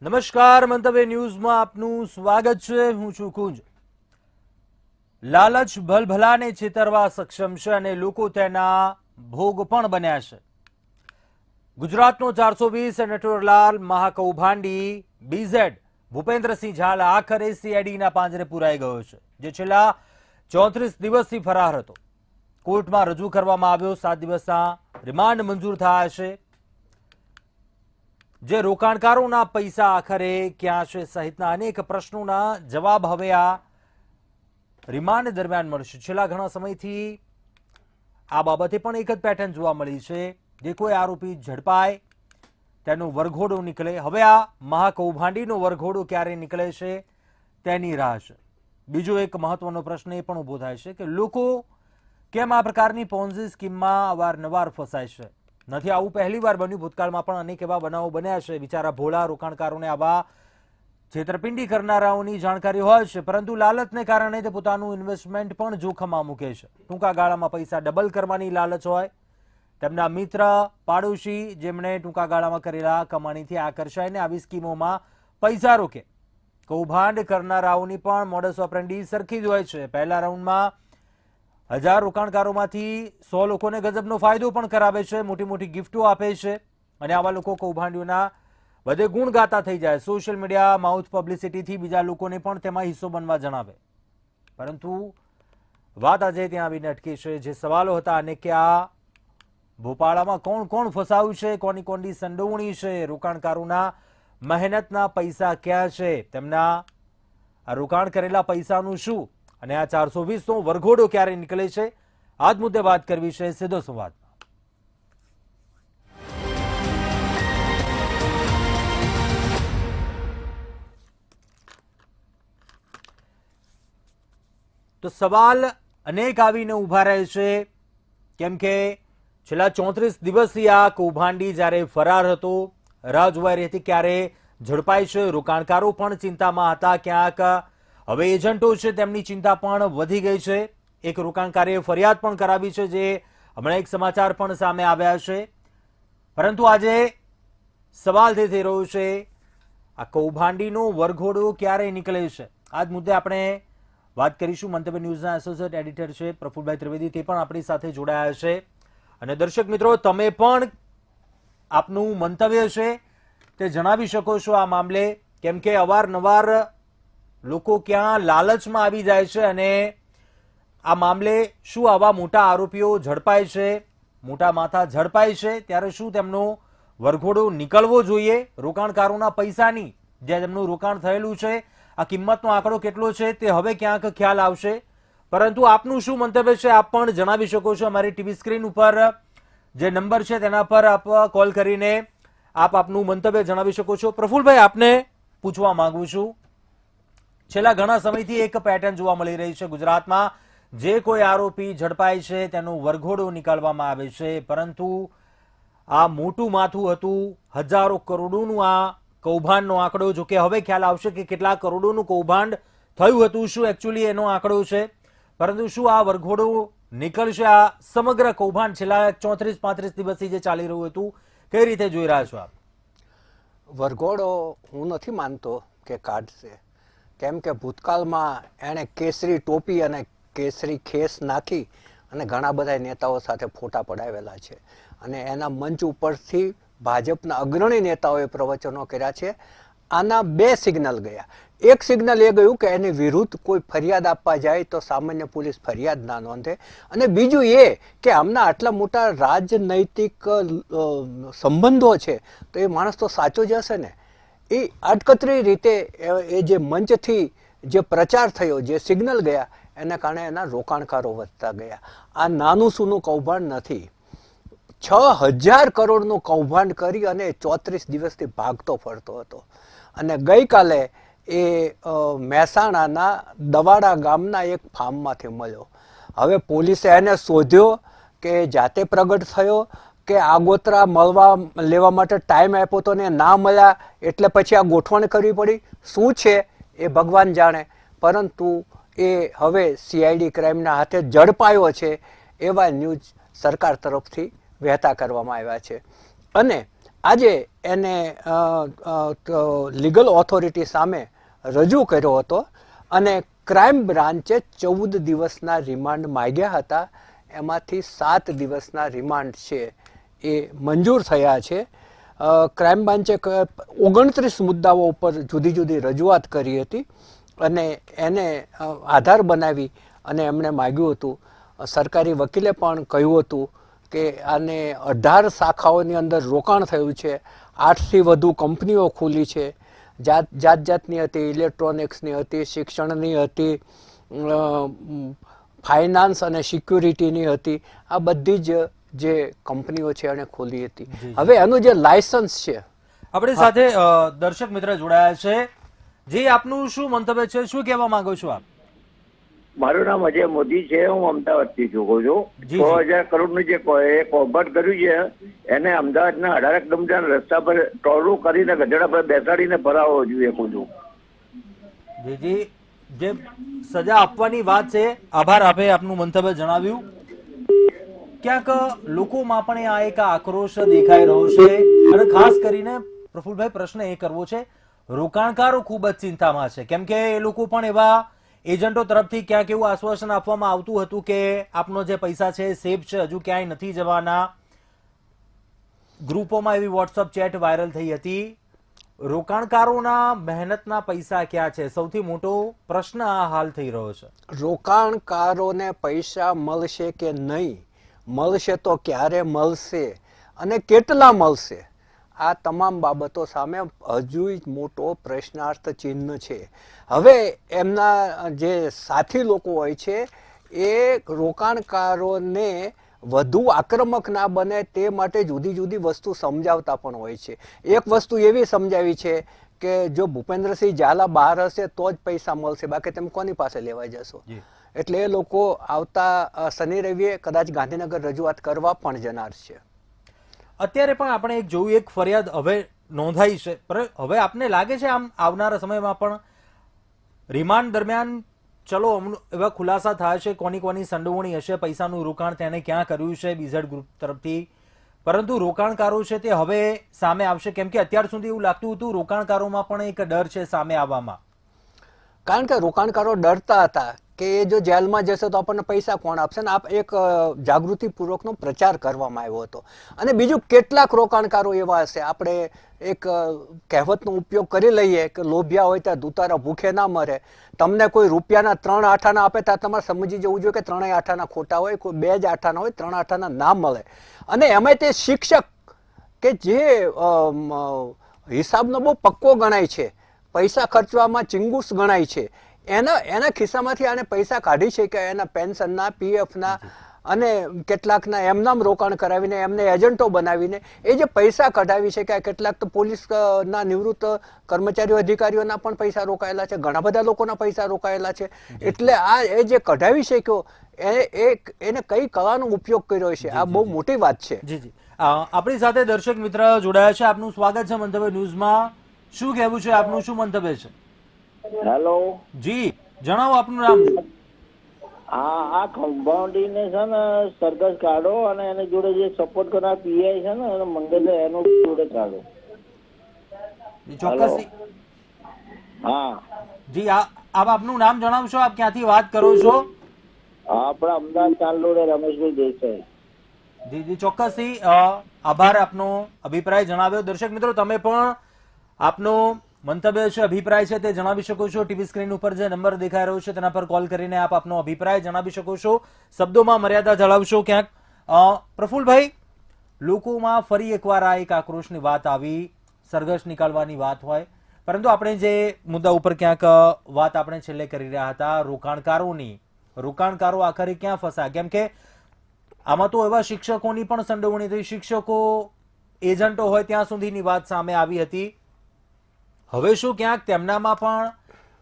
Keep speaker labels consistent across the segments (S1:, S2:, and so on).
S1: નમસ્કાર, મંતવ્ય ન્યૂઝમાં આપનું સ્વાગત છે. હું છું કુંજ. લાલચ ભલભલાને છેતરવા સક્ષમ છે અને લોકો તેના ભોગ પણ બન્યા છે. ગુજરાતનો 420 નટવરલાલ મહાકૌભાંડી બીઝેડ ભૂપેન્દ્રસિંહ ઝાલા આખરે સીઆઈડીના પાંજરે પુરાઈ ગયો છે, જે છેલ્લા 34 દિવસથી ફરાર હતો. કોર્ટમાં રજૂ કરવામાં આવ્યો. 7 દિવસના રિમાન્ડ મંજૂર થયા છે. જે રોકાણકારોના પૈસા આખરે ક્યાં છે સહિતના અનેક પ્રશ્નોના જવાબ હવે આ રિમાન્ડ દરમિયાન મળશે. છેલ્લા ઘણા સમયથી આ બાબતે પણ એક જ પેટર્ન જોવા મળી છે. જે કોઈ આરોપી ઝડપાય તેનો વરઘોડો નીકળે. હવે આ મહાકૌભાંડીનો વરઘોડો ક્યારે નીકળે છે તેની રાહ છે. બીજો એક મહત્વનો પ્રશ્ન એ પણ ઊભો થાય છે કે લોકો કેમ આ પ્રકારની પોન્ઝી સ્કીમમાં અવારનવાર ફસાય છે. નથી આવું પહેલી વાર બન્યું. ભૂતકાળમાં પણ અનેક એવા બનાવો બન્યા છે. બિચારા ભોળા રોકાણકારોને આવા છેતરપિંડી કરનારાઓની જાણકારી હોય છે, પરંતુ લાલચને કારણે તે પોતાનું ઇન્વેસ્ટમેન્ટ પણ જોખમમાં મૂકે છે. ટૂંકા ગાળામાં પૈસા ડબલ કરવાની લાલચ હોય. તેમના મિત્ર પાડોશી જેમણે ટૂંકા ગાળામાં કરેલા કમાણીથી આકર્ષાઈને આવી સ્કીમોમાં પૈસા રોકે. કૌભાંડ કરનારાઓની પણ મોડસ ઓપરેન્ડી સરખી જ હોય છે. પહેલા રાઉન્ડમાં 1000 રોકાણકારોમાંથી 100 લોકોને ગજબનો ફાયદો પણ કરાવે છે, મોટી મોટી ગિફ્ટો આપે છે અને આવા લોકો કૌભાંડીઓના બધે ગુણ ગાતા થઈ જાય. સોશિયલ મીડિયા માઉથ પબ્લિસિટીથી બીજા લોકોને પણ તેમાં હિસ્સો બનવા જણાવે. પરંતુ વાત આજે ત્યાં આવીને અટકી છે. જે સવાલો હતા અને કે આ ભોપાળામાં કોણ કોણ ફસાયું છે, કોની કોની સંડોવણી છે, રોકાણકારોના મહેનતના પૈસા ક્યાં છે, તેમના આ રોકાણ કરેલા પૈસાનું શું, અને આ 420નો વરઘોડો ક્યારે નીકળે છે, આ જ મુદ્દે વાત કરવી છે સીધો સંવાદમાં. તો સવાલ અનેક આવીને ઉભા રહે છે, કેમ કે છેલ્લા 34 દિવસથી આ કૌભાંડી જ્યારે ફરાર હતો, રાહ જોવાઈ રહી હતી ક્યારે ઝડપાય છે. રોકાણકારો પણ ચિંતામાં હતા. ક્યાંક હવે એજન્ટો છે તેમની ચિંતા પણ વધી ગઈ છે. એક રોકાણકારીએ ફરિયાદ પણ કરાવી છે, જે હમણાં એક સમાચાર પણ સામે આવ્યા છે. પરંતુ આજે સવાલ તે થઈ રહ્યો છે આ કૌભાંડીનો વરઘોડો ક્યારે નીકળે છે. આ જ મુદ્દે આપણે વાત કરીશું. મંતવ્ય ન્યૂઝના એસોસિએટ એડિટર છે પ્રફુલભાઈ ત્રિવેદી, તે પણ આપણી સાથે જોડાયા છે. અને દર્શક મિત્રો, તમે પણ આપનું મંતવ્ય છે તે જણાવી શકો છો આ મામલે, કેમ કે અવારનવાર લોકો ક્યાં લાલચમાં આવી જાય છે અને આ મામલે શું આવા મોટા આરોપીઓ ઝડપાય છે, મોટા માથા ઝડપાય છે, ત્યારે શું તેમનો વરઘોડો નીકળવો જોઈએ. રોકાણકારોના પૈસાની જે તેમનું રોકાણ થયેલું છે, આ કિંમતનો આંકડો કેટલો છે તે હવે ક્યાંક ખ્યાલ આવશે. પરંતુ આપનું શું મંતવ્ય છે આપ પણ જણાવી શકો છો. અમારી ટીવી સ્ક્રીન ઉપર જે નંબર છે તેના પર આપ કોલ કરીને આપ આપનું મંતવ્ય જણાવી શકો છો. પ્રફુલભાઈ, આપને પૂછવા માંગુ છું, છેલ્લા ઘણા સમયથી એક પેટર્ન જોવા મળી રહી છે ગુજરાતમાં. જે કોઈ આરોપી ઝડપાય છે તેનો વરઘોડો નીકાળવામાં આવે છે, પરંતુ આ મોટું માથું હતું. હજારો કરોડોનું આ કૌભાંડનો આંકડો, જો કે હવે ખ્યાલ આવશે કે કેટલા કરોડોનું કૌભાંડ થયું હતું, શું એકચ્યુઅલી એનો આંકડો છે. પરંતુ શું આ વરઘોડો નીકળશે? આ સમગ્ર કૌભાંડ છેલ્લા 34-35 દિવસથી જે ચાલી રહ્યું હતું, કઈ રીતે જોઈ રહ્યા છો આપ?
S2: વરઘોડો હું નથી માનતો કે કાઢશે, કેમ કે ભૂતકાળમાં એણે કેસરી ટોપી અને કેસરી ખેસ નાખી અને ઘણા બધા નેતાઓ સાથે ફોટા પડાવેલા છે અને એના મંચ ઉપરથી ભાજપના અગ્રણી નેતાઓએ પ્રવચનો કર્યા છે. આના 2 સિગ્નલ ગયા. એક સિગ્નલ એ ગયું કે એની વિરુદ્ધ કોઈ ફરિયાદ આપવા જાય તો સામાન્ય પોલીસ ફરિયાદ ના નોંધે, અને બીજું એ કે આમના આટલા મોટા રાજનૈતિક સંબંધો છે તો એ માણસ તો સાચો જ હશે ને. એ અટકતરી રીતે એ જે મંચથી જે પ્રચાર થયો, જે સિગ્નલ ગયા, એના કારણે એના રોકાણકારો વધતા ગયા. આ નાનું સૂનું કૌભાંડ નથી. 6000 કરોડનું કૌભાંડ કરી અને 34 દિવસથી ભાગતો ફરતો હતો. અને ગઈકાલે એ મહેસાણાના દવાડા ગામના એક ફાર્મમાંથી મળ્યો. હવે પોલીસે એને શોધ્યો કે જાતે પ્રગટ થયો કે આગોતરા મળવા લેવા માટે ટાઈમ આપ્યો તો ને ના મળ્યા એટલે પછી આ ગોઠવણ કરવી પડી. શું છે એ ભગવાન જાણે. પરંતુ એ હવે સીઆઈડી ક્રાઇમના હાથે ઝડપાયો છે એવા ન્યૂઝ સરકાર તરફથી વહેતા કરવામાં આવ્યા છે. અને આજે એને લીગલ ઓથોરિટી સામે રજૂ કર્યો હતો અને ક્રાઇમ બ્રાન્ચે 14 દિવસના રિમાન્ડ માંગ્યા હતા. એમાંથી 7 દિવસના રિમાન્ડ છે એ મંજૂર થયા છે. ક્રાઇમ બ્રાન્ચે 29 મુદ્દાઓ ઉપર જુદી જુદી રજૂઆત કરી હતી અને એને આધાર બનાવી અને એમણે માગ્યું હતું. સરકારી વકીલે પણ કહ્યું હતું કે આને 18 શાખાઓની અંદર રોકાણ થયું છે, 8થી વધુ કંપનીઓ ખુલી છે, જાત જાતની હતી, ઇલેક્ટ્રોનિક્સની હતી, શિક્ષણની હતી, ફાઇનાન્સ અને સિક્યુરિટીની હતી. આ બધી જ જે કંપનીઓ છે એને ખોલી હતી. હવે એનું જે લાયસન્સ છે.
S1: આપણી સાથે દર્શક મિત્ર જોડાયા છે. જી, આપનું શું મંતવ્ય છે, શું કહેવા માંગો છો આપ?
S3: મારું નામ અજય મોદી છે. હું અમદાવાદથી જોઉં છું. 6,000 કરોડનું જે કૌભાંડ કર્યું છે એને અમદાવાદના 18 કિલોમીટર રસ્તા પર ટોલું કરીને ગધેડા પર બેસાડીને ભરાવો જોઈએ. છું
S1: જી, જે સજા આપવાની વાત છે, આભાર આપે આપનું મંતવ્ય જણાવ્યું. ક્યાંક લોકોમાં પણ આ એક આક્રોશ દેખાઈ રહ્યો છે અને ખાસ કરીને પ્રફુલભાઈ પ્રશ્ન એ કરવો છે, રોકાણકારો ખૂબ જ ચિંતામાં છે, કેમ કે એ લોકો પણ એવા એજન્ટો તરફથી ક્યાંક એવું આશ્વાસન આપવામાં આવતું હતું કે આપનો જે પૈસા છે સેફ છે, હજુ ક્યાંય નથી જવાના. ગ્રુપોમાં એવી વોટ્સઅપ ચેટ વાયરલ થઈ હતી. રોકાણકારોના મહેનતના પૈસા ક્યાં છે? સૌથી મોટો પ્રશ્ન આ હાલ થઈ રહ્યો છે.
S2: રોકાણકારોને પૈસા મળશે કે નહીં, મળશે તો ક્યારે મળશે અને કેટલા મળશે, આ તમામ બાબતો સામે હજુ મોટો પ્રશ્નાર્થ ચિહ્ન છે. હવે એમના જે સાથી લોકો હોય છે એ રોકાણકારોને વધુ આક્રમક ના બને તે માટે જુદી જુદી વસ્તુ સમજાવતા પણ હોય છે. એક વસ્તુ એવી સમજાવી છે કે જો ભૂપેન્દ્રસિંહ ઝાલા બહાર હશે તો જ પૈસા મળશે, બાકી તમે કોની પાસે લેવા જશો. એટલે એ લોકો આવતા શનિ રવિએ કદાચ ગાંધીનગર રજૂઆત કરવા પણ જનાર છે.
S1: અત્યારે પણ આપણે એક જોયું, એક ફરિયાદ હવે નોંધાઈ છે, પણ હવે આપને લાગે છે આમ આવનારા સમયમાં પણ રિમાન્ડ દરમિયાન ચલો એવા ખુલાસા થાય છે, કોની કોની સંડોવણી હશે, પૈસાનું રોકાણ તેને ક્યાં કર્યું છે બીઝેડ ગ્રુપ તરફથી, પરંતુ રોકાણકારો છે તે હવે સામે આવશે? કેમ કે અત્યાર સુધી એવું લાગતું હતું રોકાણકારોમાં પણ એક ડર છે સામે આવવામાં.
S2: કારણ કે રોકાણકારો ડરતા હતા કે એ જો જેલમાં જશે તો આપણને પૈસા કોણ આપશે ને એક જાગૃતિપૂર્વકનો પ્રચાર કરવામાં આવ્યો હતો. અને બીજું કેટલાક રોકાણકારો એવા હશે, આપણે એક કહેવતનો ઉપયોગ કરી લઈએ કે લોભિયા હોય ત્યાં દુતારા ભૂખે ના મરે. તમને કોઈ રૂપિયાના 3 આઠાના આપે ત્યાં તમારે સમજી જવું જોઈએ કે 3 આઠાના ખોટા હોય, કોઈ 2 જ આઠાના હોય, 3 આઠાના ના મળે. અને એમાં તે શિક્ષક કે જે હિસાબનો બહુ પક્કો ગણાય છે, પૈસા ખર્ચવામાં ચિંગુસ ગણાય છે, એના ખિસ્સામાંથી આને પૈસા કાઢી છે કે એના પેન્શનના, પીએફના અને કેટલાકના એમનામ રોકાણ કરાવીને એમને એજન્ટો બનાવીને એ જે પૈસા કઢાવી છે કે કેટલાક તો પોલીસના નિવૃત્ત કર્મચારીઓ અધિકારીઓના પણ પૈસા રોકાયેલા છે, ઘણા બધા લોકોના પૈસા રોકાયેલા છે. એટલે આ એ જે કઢાવી શક્યો એને કઈ કલાનો ઉપયોગ કર્યો છે, આ બહુ મોટી વાત છે.
S1: જી જી, આપણી સાથે દર્શક મિત્ર જોડાયા છે. આપનું સ્વાગત છે મંતવ્ય ન્યૂઝમાં. શું કહેવું છે આપનું, શું મંતવ્ય છે?
S3: હેલો
S1: જી, જણાવો આપનું નામ.
S3: આ કમ્પાઉન્ડિંગ ને છે ને સરઘસ કાઢો અને એની જોડે જે સપોર્ટ કરનાર પીઆઈ છે ને એને મંગળ એનું જોડે કાઢો.
S1: ચોક્કસ.
S3: હા
S1: જી, આપનું નામ જણાવશો, આપ ક્યાંથી વાત કરો છો?
S3: આપણા અમદાવાદ ચાંદલોડે રમેશભાઈ દેસાઈ.
S1: જી જી, ચોક્કસથી આભાર આપનો અભિપ્રાય જણાવ્યો. દર્શક મિત્રો, તમે પણ આપનો મંતવ્ય છે, અભિપ્રાય છે તે જણાવી શકો છો. ટીવી સ્ક્રીન ઉપર જે નંબર દેખાઈ રહ્યો છે તેના પર કોલ કરીને આપ આપનો અભિપ્રાય જણાવી શકો છો. શબ્દોમાં મર્યાદા જાળવશો ક્યાંક. પ્રફુલભાઈ, લોકોમાં ફરી એકવાર આ એક આક્રોશની વાત આવી, સરઘસ નીકાળવાની વાત હોય, પરંતુ આપણે જે મુદ્દા ઉપર ક્યાંક વાત આપણે છેલ્લે કરી રહ્યા હતા રોકાણકારોની, રોકાણકારો આખરે ક્યાં ફસાય? કેમ કે આમાં તો એવા શિક્ષકોની પણ સંડોવણી થઈ, શિક્ષકો એજન્ટો હોય ત્યાં સુધીની વાત સામે આવી હતી. હવે શું ક્યાંક તેમનામાં પણ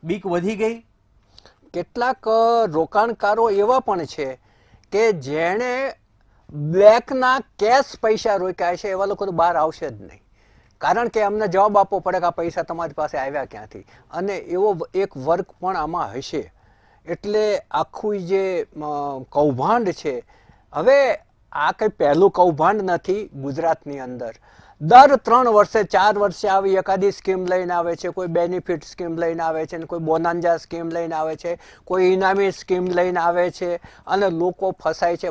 S1: બીક વધી ગઈ?
S2: કેટલાક રોકાણકારો એવા પણ છે કે જેણે બ્લેકના કેશ પૈસા રોક્યા છે, એવા લોકો તો બહાર આવશે જ નહીં. કારણ કે એમને જવાબ આપવો પડે કે આ પૈસા તમારી પાસે આવ્યા ક્યાંથી, અને એવો એક વર્ગ પણ આમાં હશે. એટલે આખું જે કૌભાંડ છે, હવે આ કંઈ પહેલું કૌભાંડ નથી ગુજરાતની અંદર. દર 3 વર્ષે 4 વર્ષે આવી એકાદી સ્કીમ લઈને આવે છે, કોઈ બેનિફિટ સ્કીમ લઈને આવે છે, કોઈ બોનાન્જા સ્કીમ લઈને આવે છે, કોઈ ઇનામી સ્કીમ લઈને આવે છે, અને લોકો ફસાય છે.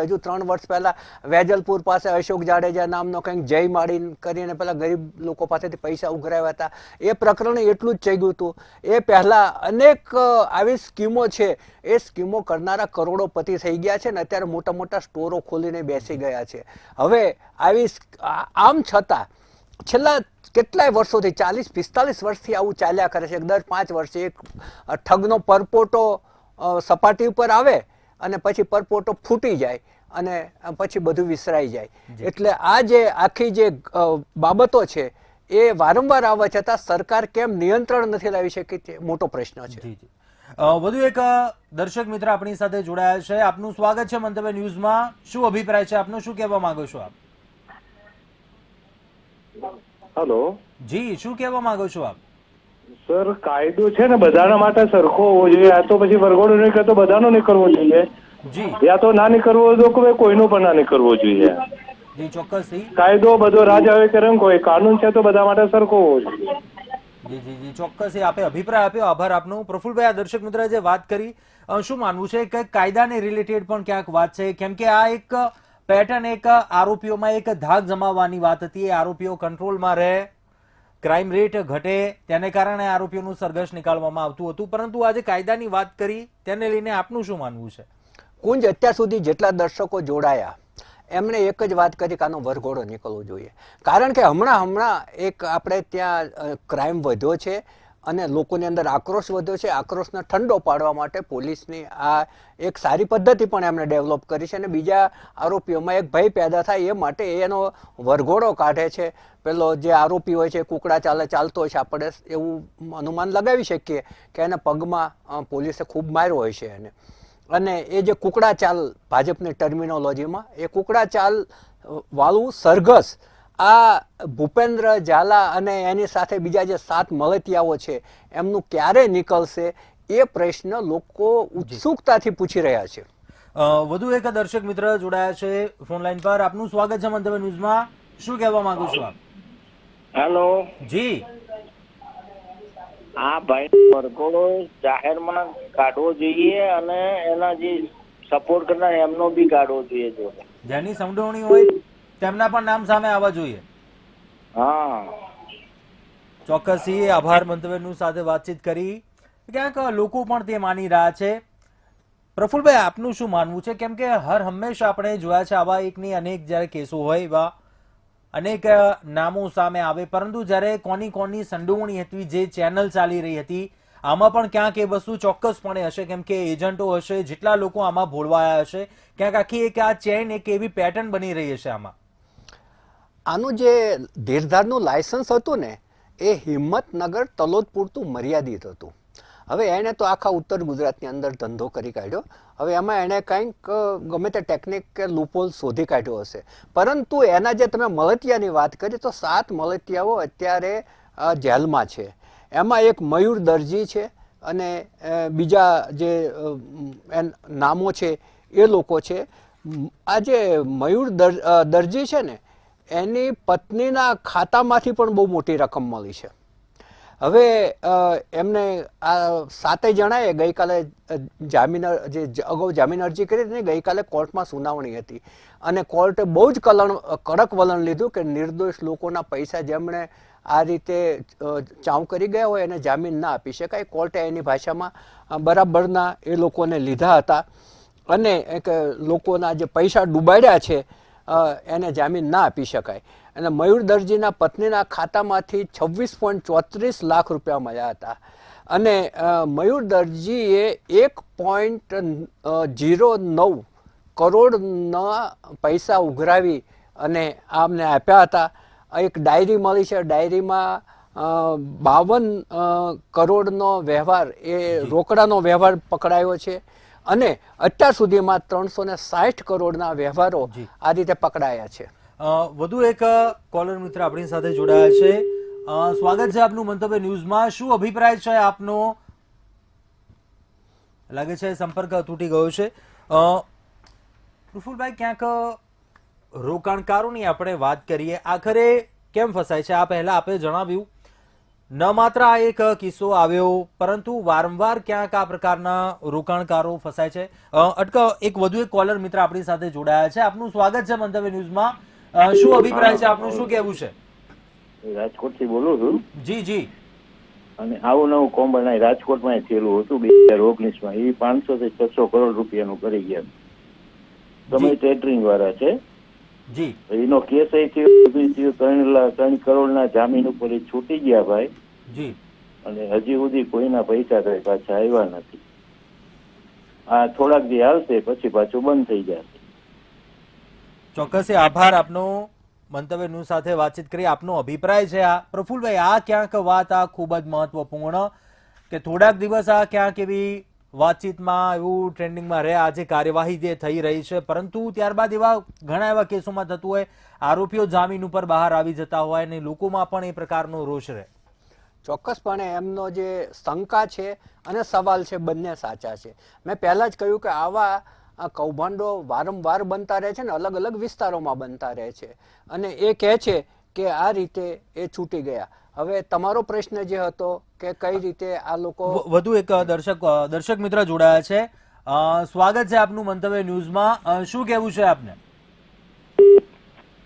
S2: હજુ 3 વર્ષ પહેલા વેજલપુર પાસે અશોક જાડેજા નામનો કંઈક જય માડી કરીને પેલા ગરીબ લોકો પાસેથી પૈસા ઉઘરાવ્યા હતા. એ પ્રકરણ એટલું જ ચગ્યું હતું. એ પહેલા અનેક આવી સ્કીમો છે. એ સ્કીમો કરનારા કરોડોપતિ થઈ ગયા છે ને અત્યારે મોટા મોટા સ્ટોરો ખોલીને બેસી ગયા છે. હવે આવી આમ છતાં છેલ્લા કેટલાય વર્ષોથી 40-45 વર્ષથી આવું ચાલ્યા કરે છે. દર 5 વર્ષે એક ઠગનો પરપોટો સપાટી ઉપર આવે અને પછી પરપોટો ફૂટી જાય અને પછી બધું વિસરાઈ જાય. એટલે આ જે આખી જે બાબતો છે એ વારંવાર આવવા છતાં સરકાર કેમ નિયંત્રણ નથી લાવી શકી તે મોટો પ્રશ્ન છે.
S1: વધુ એક દર્શક મિત્ર આપણી સાથે જોડાયા છે. આપનું સ્વાગત છે મંતવ્ય ન્યૂઝમાં. શું અભિપ્રાય છે આપનો, શું કહેવા માંગો છો આપ?
S4: હેલો
S1: જી, શું કહેવા માંગો છો આપ?
S4: સર, કાયદો છે ને બધાના માટે સરખો હોવો જોઈએ. આ તો પછી વરઘોડો નહીં કરતો બધાનો નીકળવો જોઈએ.
S1: જી,
S4: યા તો ના નીકળવો તો કોઈનો પણ ના નીકળવો જોઈએ.
S1: જી ચોક્કસથી.
S4: કાયદો બધો રાજ આવે કે રંગ હોય, કાનૂન છે તો બધા માટે સરખો હોવો જોઈએ.
S1: જી જી જી ચોક્કસ આપે અભિપ્રાય આપ્યો, આભાર આપનો. પ્રફુલભાઈ, આ દર્શક મિત્ર જે વાત કરી, શું માનવું છે કે કાયદાને રિલેટેડ પણ ક્યાંક વાત છે? કેમ કે આ એક પેટર્ન, એક આરોપીઓમાં એક ધાક જમાવવાની વાત હતી. એ આરોપીઓ કંટ્રોલમાં રહે, ક્રાઇમ રેટ ઘટે, તેને કારણે આરોપીઓનું સરઘસ નીકાળવામાં આવતું હતું. પરંતુ આજે કાયદાની વાત કરી, તેને લઈને આપનું શું માનવું છે?
S2: કુંજ, અત્યાર સુધી જેટલા દર્શકો જોડાયા એમણે એક જ વાત કરી કે આનો વરઘોડો નીકળવો જોઈએ. કારણ કે હમણાં એક આપણે ત્યાં ક્રાઇમ વધ્યો છે અને લોકોની અંદર આક્રોશ વધ્યો છે. આક્રોશને ઠંડો પાડવા માટે પોલીસની આ એક સારી પદ્ધતિ પણ એમણે ડેવલપ કરી છે અને બીજા આરોપીઓમાં એક ભય પેદા થાય એ માટે એનો વરઘોડો કાઢે છે. પેલો જે આરોપી હોય છે કુકડા ચાલે ચાલતો હોય છે, આપણે એવું અનુમાન લગાવી શકીએ કે એના પગમાં પોલીસે ખૂબ માર્યો હોય છે એને. અને એ જે કુકડા ચાલ ભાજપની ટર્મિનોલોજીમાં એ કુકડા ચાલ વાળું સરઘસ આ ભૂપેન્દ્ર ઝાલા અને એની સાથે બીજા જે 7 મળતિયાઓ છે એમનું ક્યારે નીકળશે એ પ્રશ્ન લોકો ઉત્સુકતાથી પૂછી રહ્યા છે.
S1: વધુ એક દર્શક મિત્ર જોડાયા છે ફોન લાઈન પર. આપનું સ્વાગત છે મંતવ્ય ન્યૂઝમાં. શું કહેવા માંગો છો આપ?
S5: હેલો
S1: જી.
S5: હા ભાઈ, વરઘોડો જાહેરમાં કાઢવો જોઈએ અને એના જે સપોર્ટ કરનાર એમનો બી કાઢવો જોઈએ. જો
S1: જેની સંડોવણી હોય તેમના પણ નામ સામે આવવા જોઈએ.
S5: હા
S1: ચોક્કસથી આભાર. મંતવ્યનું સાથે વાતચીત કરી, ક્યાંક લોકો પણ તે માની રહ્યા છે. પ્રફુલભાઈ, આપનું શું માનવું છે? કેમ કે હર હંમેશા આપણે જોયા છે આવા એકની અનેક જ્યારે કેસો હોય એવા અનેક નામો સામે આવે, પરંતુ જ્યારે કોની સંડોવણી હતી, જે ચેનલ ચાલી રહી હતી, આમાં પણ ક્યાંક એ વસ્તુ ચોક્કસપણે હશે. કેમ કે એજન્ટો હશે, જેટલા લોકો આમાં ભોળવાયા હશે, ક્યાંક આખી એક આ ચેન એક એવી પેટર્ન બની રહી હશે.
S2: આનું જે ધીરધારનું લાયસન્સ હતું ને એ હિંમતનગર તલોદ પૂરતું મર્યાદિત હતું. હવે એણે તો આખા ઉત્તર ગુજરાતની અંદર ધંધો કરી કાઢ્યો. હવે એમાં એણે કંઈક ગમે તે ટેકનિક કે લૂપહોલ શોધી કાઢ્યો હશે. પરંતુ એના જે તમે મળતિયાની વાત કરી તો 7 મળતિયાઓ અત્યારે જેલમાં છે. એમાં એક મયુર દરજી છે અને બીજા જે નામો છે એ લોકો છે. આ જે મયુર દરજી છે ને એની પત્નીના ખાતામાંથી પણ બહુ મોટી રકમ મળી છે. હવે એમને આ 7 જણાએ ગઈકાલે અગાઉ જામીન અરજી કરી હતી, ગઈકાલે કોર્ટમાં સુનાવણી હતી અને કોર્ટે બહુ જ કડક વલણ લીધું કે નિર્દોષ લોકોના પૈસા જેમણે આ રીતે ચાઉ કરી ગયા હોય એને જામીન ના આપી શકાય. કોર્ટે એની ભાષામાં બરાબરના એ લોકોને લીધા હતા અને લોકોના જે પૈસા ડૂબાડ્યા છે એને જામીન ના આપી શકાય. અને મયુર દરજીના પત્નીના ખાતામાંથી 26.34 લાખ રૂપિયા મળ્યા હતા અને મયુર દરજીએ 1.09 કરોડના પૈસા ઉઘરાવી અને આમને આપ્યા હતા. એક ડાયરી મળી છે, ડાયરીમાં 52 કરોડનો વ્યવહાર એ રોકડાનો વ્યવહાર પકડાયો છે અને અત્યાર સુધીમાં 360 કરોડના વ્યવહારો આ રીતે પકડાયા છે.
S1: વધુ એક કોલર મિત્ર આપણી સાથે જોડાયા છે. સ્વાગત છે આપનું મંતવ્ય ન્યૂઝમાં. શું અભિપ્રાય છે આપનો? લાગે છે સંપર્ક તૂટી ગયો છે. પ્રફુલભાઈ, ક્યાંક રોકાણકારોની આપણે વાત કરીએ, આખરે કેમ ફસાય છે? આ પહેલા આપે જણાવ્યું ન માત્ર આ એક કિસ્સો આવ્યો, પરંતુ વારંવાર ક્યાંક આ પ્રકારના રોકાણકારો ફસાય છે. એક વધુ એક કોલર મિત્ર આપણી સાથે જોડાયા છે. આપનું સ્વાગત છે મંતવ્ય ન્યૂઝમાં. શું અભિપ્રાય છે આપનું, શું કહેવું છે?
S6: રાજકોટ થી બોલું છું.
S1: જી જી.
S6: અને આવું નવું કોમ્બન રાજકોટમાં થયેલું હતું 2019માં. એ 500 થી 600 કરોડ રૂપિયાનું કરી ગયા. તમે કેટરિંગ વાળા છે
S1: જી.
S6: એનો કેસ અહીંથી 3 કરોડના જામીન ઉપર છૂટી ગયા ભાઈ
S1: જી.
S6: અને હજી સુધી કોઈના પૈસા કઈ પાછા આવ્યા નથી. આ થોડાક દી હાલશે પછી પાછું બંધ થઈ જશે.
S1: ચોક્કસ આભાર આપનો મંતવ્ય ન્યૂઝ સાથે વાતચીત કરી. આપનો અભિપ્રાય છે આ. પ્રફુલભાઈ, આ ક્યાંક વાત આ ખૂબ જ મહત્વપૂર્ણ કે થોડાક દિવસ આ ક્યાંક એવી વાતચીતમાં એવું ટ્રેન્ડિંગમાં રહે, આજે કાર્યવાહી જે થઈ રહી છે, પરંતુ ત્યારબાદ એવા ઘણા એવા કેસોમાં થતું હોય, આરોપીઓ જામીન ઉપર બહાર આવી જતા હોય અને લોકોમાં પણ એ પ્રકારનો રોષ રહે.
S2: ચોક્કસપણે એમનો જે શંકા છે અને સવાલ છે બંને સાચા છે. મેં પહેલાં જ કહ્યું કે આવા કૌભાંડો વારંવાર બનતા રહે છે ને અલગ અલગ વિસ્તારોમાં બનતા રહે છે અને એ કહે છે કે આ રીતે એ છૂટી ગયા. હવે તમારો પ્રશ્ન જે હતો કે કઈ રીતે આ લોકો,
S1: વધુ એક દર્શક મિત્ર જોડાયા છે. સ્વાગત છે આપનું મંતવ્ય ન્યૂઝમાં. શું કહેવું છે આપને?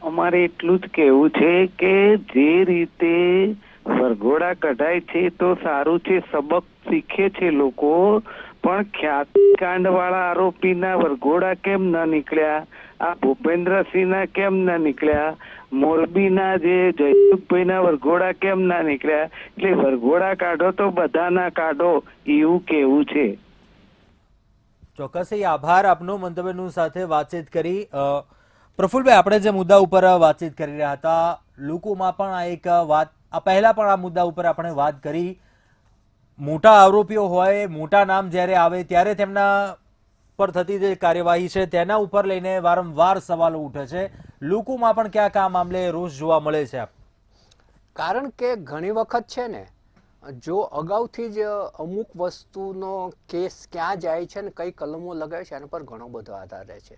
S4: અમારે એટલું જ કહેવું છે કે જે રીતે વરઘોડા કઢાય છે તો સારું છે, સબક શીખે છે લોકો, પણ ખ્યાતિકાંડ વાળા આરોપીના વરઘોડા કેમ ન નીકળ્યા? આ ભૂપેન્દ્રસિંહના કેમ ન નીકળ્યા? મોરબીના જે જયસુખભાઈના વરઘોડા કેમ ના નીકળ્યા? એટલે વરઘોડા કાઢો તો બધાના કાઢો, એવું કેવું છે.
S1: ચોક્કસ આભાર આપનો મંતવ્યનું સાથે વાતચીત કરી. પ્રફુલભાઈ, આપણે જે મુદ્દા ઉપર વાતચીત કરી રહ્યા હતા, લોકોમાં પણ આ એક વાત, આ પહેલા પણ આ મુદ્દા ઉપર આપણે વાત કરી, મોટા આરોપીઓ હોય, મોટા નામ જ્યારે આવે ત્યારે તેમના પર થતી જે કાર્યવાહી છે તેના ઉપર લઈને વારંવાર સવાલો ઉઠે છે. લોકોમાં પણ ક્યાંક આ મામલે રોષ જોવા મળે છે.
S2: કારણ કે ઘણી વખત છે ને જો અગાઉથી જ અમુક વસ્તુનો કેસ ક્યાં જાય છે ને કઈ કલમો લગાવે છે એના પર ઘણો બધો આધાર રહે છે.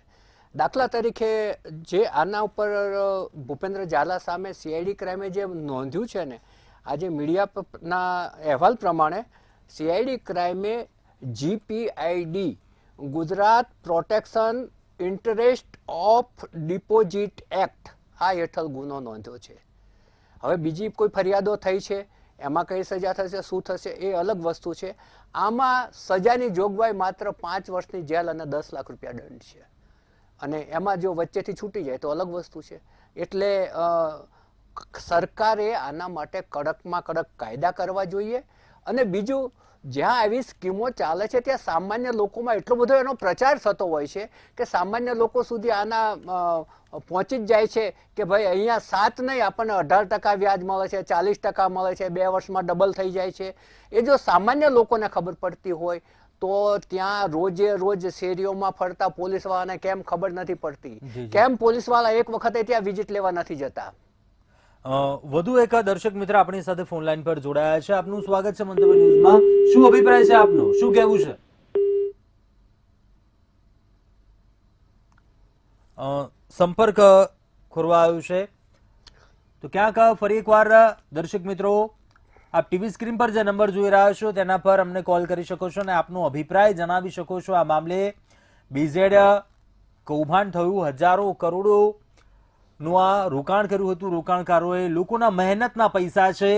S2: દાખલા તરીકે જે આના ઉપર ભૂપેન્દ્ર ઝાલા સામે સીઆઈડી ક્રાઇમે જે નોંધ્યું છે ને, આજે મીડિયાના અહેવાલ પ્રમાણે સીઆઈડી ક્રાઇમે GPID Gujarat protection interest of deposit act આ હેઠળ ગુનો નોંધ્યો છે. હવે બીજી કોઈ ફરિયાદો થઈ છે, એમાં કઈ સજા થશે, શું થશે એ અલગ વસ્તુ છે. આમાં સજાની જોગવાઈ માત્ર 5 વર્ષની જેલ અને 10 લાખ રૂપિયા દંડ છે અને એમાં જો વચ્ચેથી છૂટી જાય તો અલગ વસ્તુ છે. એટલે સરકારે આના માટે કડકમાં કડક કાયદા કરવા જોઈએ. અને બીજું, જ્યાં આવી સ્કીમો ચાલે છે ત્યાં સામાન્ય લોકોમાં એટલો બધો એનો પ્રચાર થતો હોય છે કે સામાન્ય લોકો સુધી આના પહોંચી જ જાય છે કે ભાઈ અહીંયા 7 નહીં આપણને 18% વ્યાજ મળે છે, 40% મળે છે, 2 વર્ષમાં ડબલ થઈ જાય છે. એ જો સામાન્ય લોકોને ખબર પડતી હોય તો ત્યાં રોજે રોજ શેરીઓમાં ફરતા પોલીસવાળાને કેમ ખબર નથી પડતી? કેમ પોલીસવાળા એક વખતે ત્યાં વિઝિટ લેવા નથી જતા?
S1: વધુ એક દર્શક મિત્ર આપણી સાથે ફોન લાઈન પર જોડાયા છે. આપનું સ્વાગત છે મંતવ્ય ન્યૂઝમાં. શું અભિપ્રાય છે આપનો, શું કહેવું છે? સંપર્ક ખોરવાયો છે. તો ક્યાંક ફરી એકવાર દર્શક મિત્રો, આપ ટીવી સ્ક્રીન પર જે નંબર જોઈ રહ્યા છો તેના પર અમને કોલ કરી શકો છો અને આપનો અભિપ્રાય જણાવી શકો છો. આ મામલે BZ કૌભાંડ થયું, હજારો કરોડો નું આ રોકાણ કર્યું હતું રોકાણકારોએ, લોકોના મહેનતના પૈસા છે.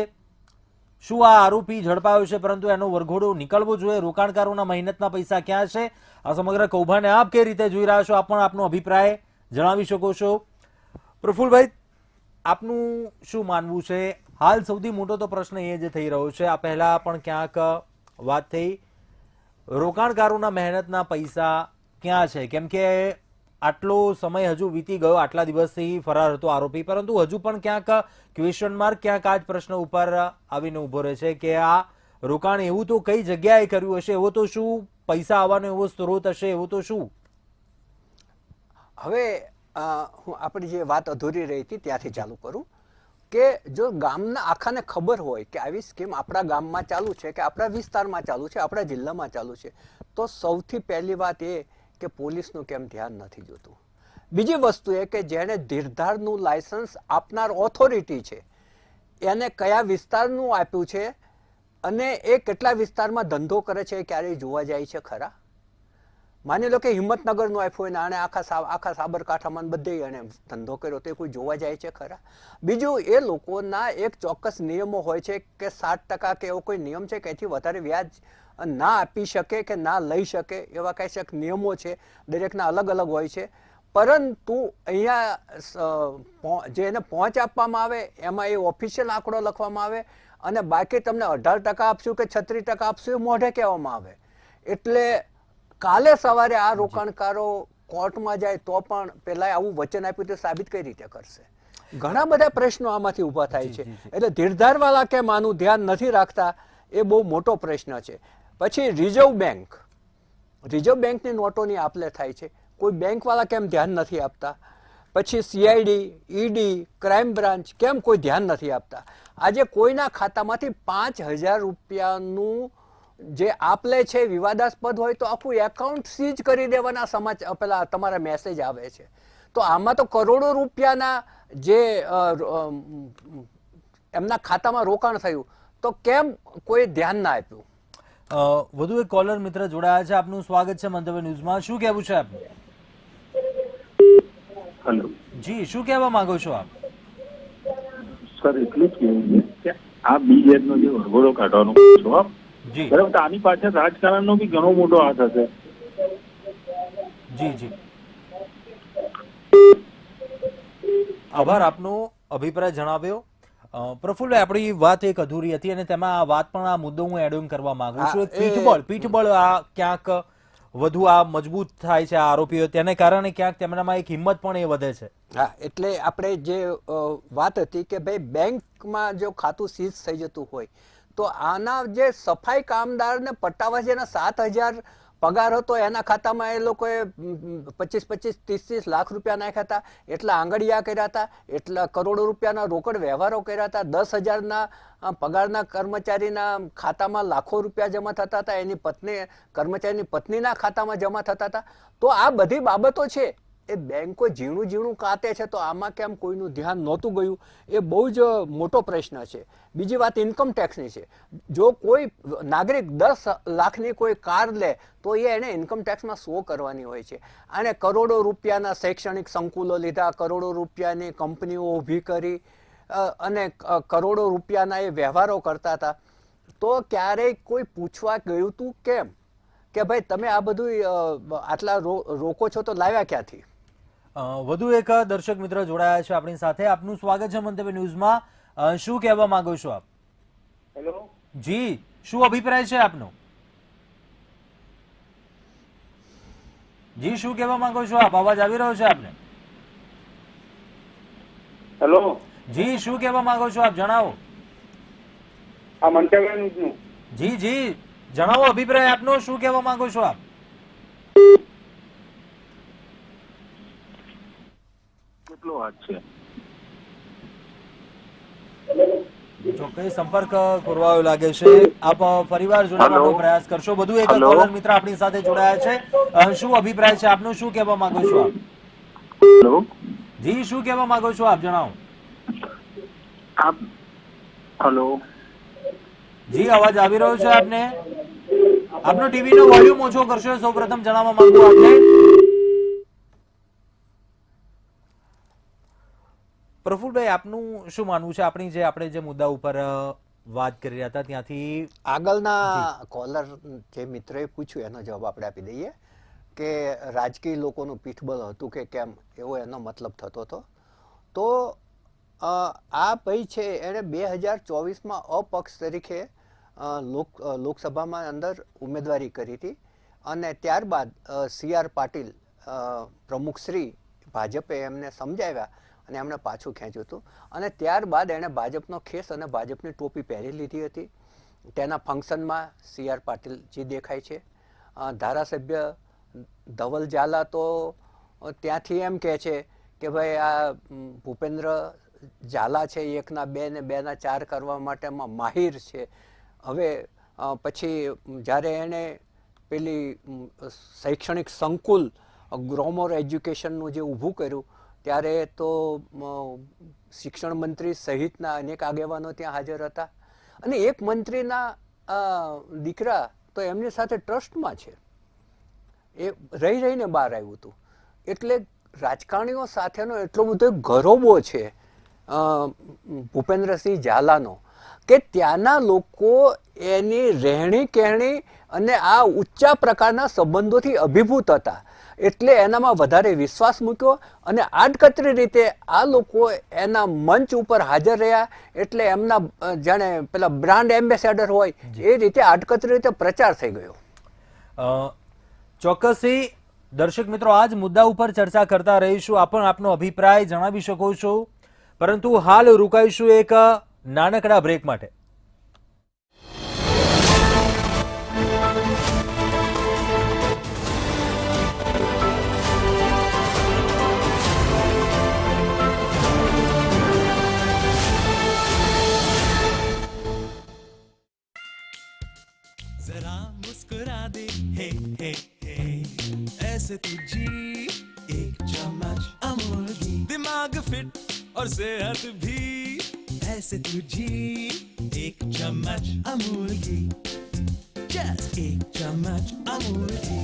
S1: શું આ આરોપી ઝડપાયો છે પરંતુ એનો વરઘોડો નીકળવો જોઈએ? રોકાણકારોના મહેનતના પૈસા ક્યાં છે? આ સમગ્ર કૌભાંડને આપ કઈ રીતે જોઈ રહ્યા છો? આપ પણ આપનો અભિપ્રાય જણાવી શકો છો. પ્રફુલભાઈ, આપનું શું માનવું છે? હાલ સૌથી મોટો તો પ્રશ્ન એ જે થઈ રહ્યો છે, આ પહેલા પણ ક્યાંક વાત થઈ, રોકાણકારોના મહેનતના પૈસા ક્યાં છે? કેમ કે આટલો સમય હજુ વીતી ગયો, આટલા દિવસથી ફરાર હતો આરોપી, પરંતુ હજુ પણ ક્યાંક ક્વેશ્ચન માર્ક ક્યાંક આ જ પ્રશ્ન ઉપર આવીને ઉભો રહે છે કે આ રોકાણ એવું તો કઈ જગ્યાએ કર્યું હશે, એવો તો શું પૈસા આવવાનો એવો સ્ત્રોત હશે, એવો તો શું?
S2: હવે હું આપણી જે વાત અધૂરી રહી હતી ત્યાંથી ચાલુ કરું કે જો ગામના આખાને ખબર હોય કે આવી સ્કીમ આપણા ગામમાં ચાલુ છે, કે આપણા વિસ્તારમાં ચાલુ છે, આપણા જિલ્લામાં ચાલુ છે, તો સૌથી પહેલી વાત એ કે પોલીસનું કેમ ધ્યાન નથી જોતું. બીજી વસ્તુ એ કે જેણે ધીરધારનું લાયસન્સ આપનાર ઓથોરિટી છે એને કયા વિસ્તારનું આપ્યું છે અને એ કેટલા વિસ્તારમાં ધંધો કરે છે એ ક્યારેય જોવા જાય છે ખરા? માની લો કે હિંમતનગરનું આપ્યું હોય ને આણે આખા સાબરકાંઠામાં બધે એને ધંધો કર્યો તો એ કોઈ જોવા જાય છે ખરા? બીજું, એ લોકોના એક ચોક્કસ નિયમો હોય છે કે 7% કે એવો કોઈ નિયમ છે કે એથી વધારે વ્યાજ ના આપી શકે કે ના લઈ શકે, એવા કંઈક નિયમો છે, દરેકના અલગ અલગ હોય છે. પરંતુ અહીંયા જે એને પહોંચ આપવામાં આવે એમાં એ ઓફિશિયલ આંકડો લખવામાં આવે અને બાકી તમને 18% આપશું કે 36% આપશું એ મોઢે કહેવામાં આવે. એટલે કાલે સવારે આ રોકાણકારો કોર્ટમાં જાય તો પણ પેલા આવું વચન આપ્યું તે સાબિત કઈ રીતે કરશે? ઘણા બધા પ્રશ્નો આમાંથી ઊભા થાય છે. એટલે ધીરધારવાળા કેમ આનું ધ્યાન નથી રાખતા એ બહુ મોટો પ્રશ્ન છે. પછી રિઝર્વ બેંકની નોટોની આપલે થાય છે, કોઈ બેંકવાળા કેમ ધ્યાન નથી આપતા? પછી CID, ED, ક્રાઇમ બ્રાન્ચ કેમ કોઈ ધ્યાન નથી આપતા? આજે કોઈના ખાતામાંથી 5,000 રૂપિયાનું જે આપલે છે વિવાદાસ્પદ હોય તો આખું એકાઉન્ટ સીઝ કરી દેવાના સમાચાર પેલા તમારા મેસેજ આવે છે. તો આમાં તો કરોડો રૂપિયાના જે એમના ખાતામાં રોકાણ થયું તો કેમ કોઈ ધ્યાન ના આપ્યું?
S1: વધુ એક કોલર મિત્ર જોડાયા છે, આપનું સ્વાગત છે મંતવ્ય ન્યૂઝમાં. શું કહેવું છે આપનું?
S6: હેલો
S1: જી, શું કહેવા માંગો છો આપ?
S6: સર, એટલું જ કહેવું છે કે આ BZ નો જે વરઘોડો કાઢવાનો છો આપ,
S1: જી
S6: બરાબર, આની પાછળ રાજકારણનો બી ઘણો મોટો હાથ હશે.
S1: જી જી, આભાર આપનો અભિપ્રાય જણાવ્યો. પ્રફુલ્લભાઈ, આપણી વાત એક અધૂરી હતી અને તેમાં આ વાત પણ આ મુદ્દો હું એડ ઓન કરવા માંગુ છું. પીઠબળ આ ક્યાંક વધુ આ મજબૂત થાય છે આરોપીઓ, તેને કારણે ક્યાંક તેમનામાં એક હિંમત પણ એ વધે છે.
S2: હા, એટલે આપણે જે વાત હતી કે ભાઈ બેંકમાં જો ખાતું સીઝ થઈ જતું હોય તો આના જે સફાઈ કામદારને પટાવા જેના 7,000 પગાર હતો એના ખાતામાં એ લોકોએ 25-25, 30-30 લાખ રૂપિયા નાખ્યા હતા, એટલા આંગળિયા કર્યા હતા, એટલા કરોડો રૂપિયાના રોકડ વ્યવહારો કર્યા હતા, 10,000ના પગારના કર્મચારીના ખાતામાં લાખો રૂપિયા જમા થતા હતા, એની પત્ની કર્મચારીની પત્નીના ખાતામાં જમા થતા હતા. તો આ બધી બાબતો છે એ બેંકો ઝીણું કાતે છે, તો આમાં કેમ કોઈનું ધ્યાન નહોતું ગયું એ બહુ જ મોટો પ્રશ્ન છે. બીજી વાત ઇન્કમ ટેક્સની છે. જો કોઈ નાગરિક 10 લાખની કોઈ કાર લે તો એને ઇન્કમ ટેક્સમાં 100 કરવાની હોય છે. અને કરોડો રૂપિયાના શૈક્ષણિક સંકુલો લીધા, કરોડો રૂપિયાની કંપનીઓ ઊભી કરી અને કરોડો રૂપિયાના એ વ્યવહારો કરતા હતા. તો ક્યારેય કોઈ પૂછવા ગયું તું કેમ કે ભાઈ તમે આ બધું આટલા રોકો છો તો લાવ્યા ક્યાંથી?
S1: વધુ એક દર્શક મિત્ર જોડાયા છે આપણી સાથે, આપનું સ્વાગત છે મંતવ્ય ન્યૂઝમાં. શું કહેવા માંગો છો આપ?
S5: હેલો
S1: જી, શું અભિપ્રાય છે આપનો? જી, શું કહેવા માંગો છો આપ? અવાજ આવી રહ્યો છે આપને?
S5: હેલો
S1: જી, શું કહેવા માંગો છો આપ? જણાવો.
S5: આ મંતવ્ય ન્યૂઝનું.
S1: જી જી, જણાવો અભિપ્રાય આપનો, શું કહેવા માંગો છો આપ?
S6: કેટલો હાથ છે?
S1: ચોક્કસ સંપર્ક ખોરવાયો લાગે છે. આપ ફરીવાર જોડાવાનો પ્રયાસ કરશો. વધુ એક કોલર મિત્ર આપણી સાથે જોડાયા છે. શું અભિપ્રાય છે આપનો? શું કહેવા માંગો છો આપ?
S6: હેલો
S1: જી, શું કહેવા માંગો છો આપ? જણાવો.
S6: હેલો
S1: જી, અવાજ આવી રહ્યો છે આપને? આપનો ટીવી નો વોલ્યુમ ઓછો કરશો સૌપ્રથમ જણાવવા માંગુ આપને. પ્રફુલભાઈ, આપનું શું માનવું છે? આપણે જે મુદ્દા ઉપર વાત કરી રહ્યા હતા ત્યાંથી
S2: આગળના કોલર જે મિત્રએ પૂછ્યું એનો જવાબ આપણે આપી દઈએ કે રાજકીય લોકોનું પીઠબળ હતું કે કેમ, એવો એનો મતલબ થતો હતો. તો આ ભાઈ છે એણે 2024માં અપક્ષ તરીકે લોકસભામાં અંદર ઉમેદવારી કરી હતી અને ત્યારબાદ CR પાટીલ પ્રમુખશ્રી ભાજપે એમને સમજાવ્યા અને એમણે પાછું ખેંચ્યું હતું અને ત્યારબાદ એણે ભાજપનો ખેસ અને ભાજપની ટોપી પહેરી લીધી હતી. તેના ફંક્શનમાં CR પાટીલજી દેખાય છે. ધારાસભ્ય ધવલ ઝાલા તો ત્યાંથી એમ કહે છે કે ભાઈ આ ભૂપેન્દ્ર ઝાલા છે 1ના 2 ને 2ના 4 કરવા માટેમાં માહિર છે. હવે પછી જ્યારે એણે પેલી શૈક્ષણિક સંકુલ ગ્રોમોર એજ્યુકેશનનું જે ઊભું કર્યું ત્યારે તો શિક્ષણ મંત્રી સહિતના અનેક આગેવાનો ત્યાં હાજર હતા અને એક મંત્રીના દીકરા તો એમની સાથે ટ્રસ્ટમાં છે, એ રહીને બહાર આવ્યું હતું. એટલે રાજકારણીઓ સાથેનો એટલો બધો ગરોબો છે ભૂપેન્દ્રસિંહ ઝાલાનો કે ત્યાંના લોકો એની રહેણી કહેણી અને આ ઊંચા પ્રકારના સંબંધોથી અભિભૂત હતા. એટલે એનામાં વધારે વિશ્વાસ મૂક્યો અને આડકતરી રીતે આ લોકો એના મંચ ઉપર હાજર રહ્યા. એટલે એમના જાણે પેલા બ્રાન્ડ એમ્બેસેડર હોય એ રીતે આડકતરી રીતે પ્રચાર થઈ ગયો.
S1: ચોક્કસથી દર્શક મિત્રો આ જ મુદ્દા ઉપર ચર્ચા કરતા રહીશું. આપ પણ આપનો અભિપ્રાય જણાવી શકો છો, પરંતુ હાલ રોકાઈશું એક નાનકડા બ્રેક માટે.
S7: जरा मुस्कुरा दे हे हे हे ऐसे तू जी एक चम्मच अमूल की दिमाग फिट और सेहत भी ऐसे तू जी एक चम्मच अमूल की जस्ट एक चम्मच अमूल की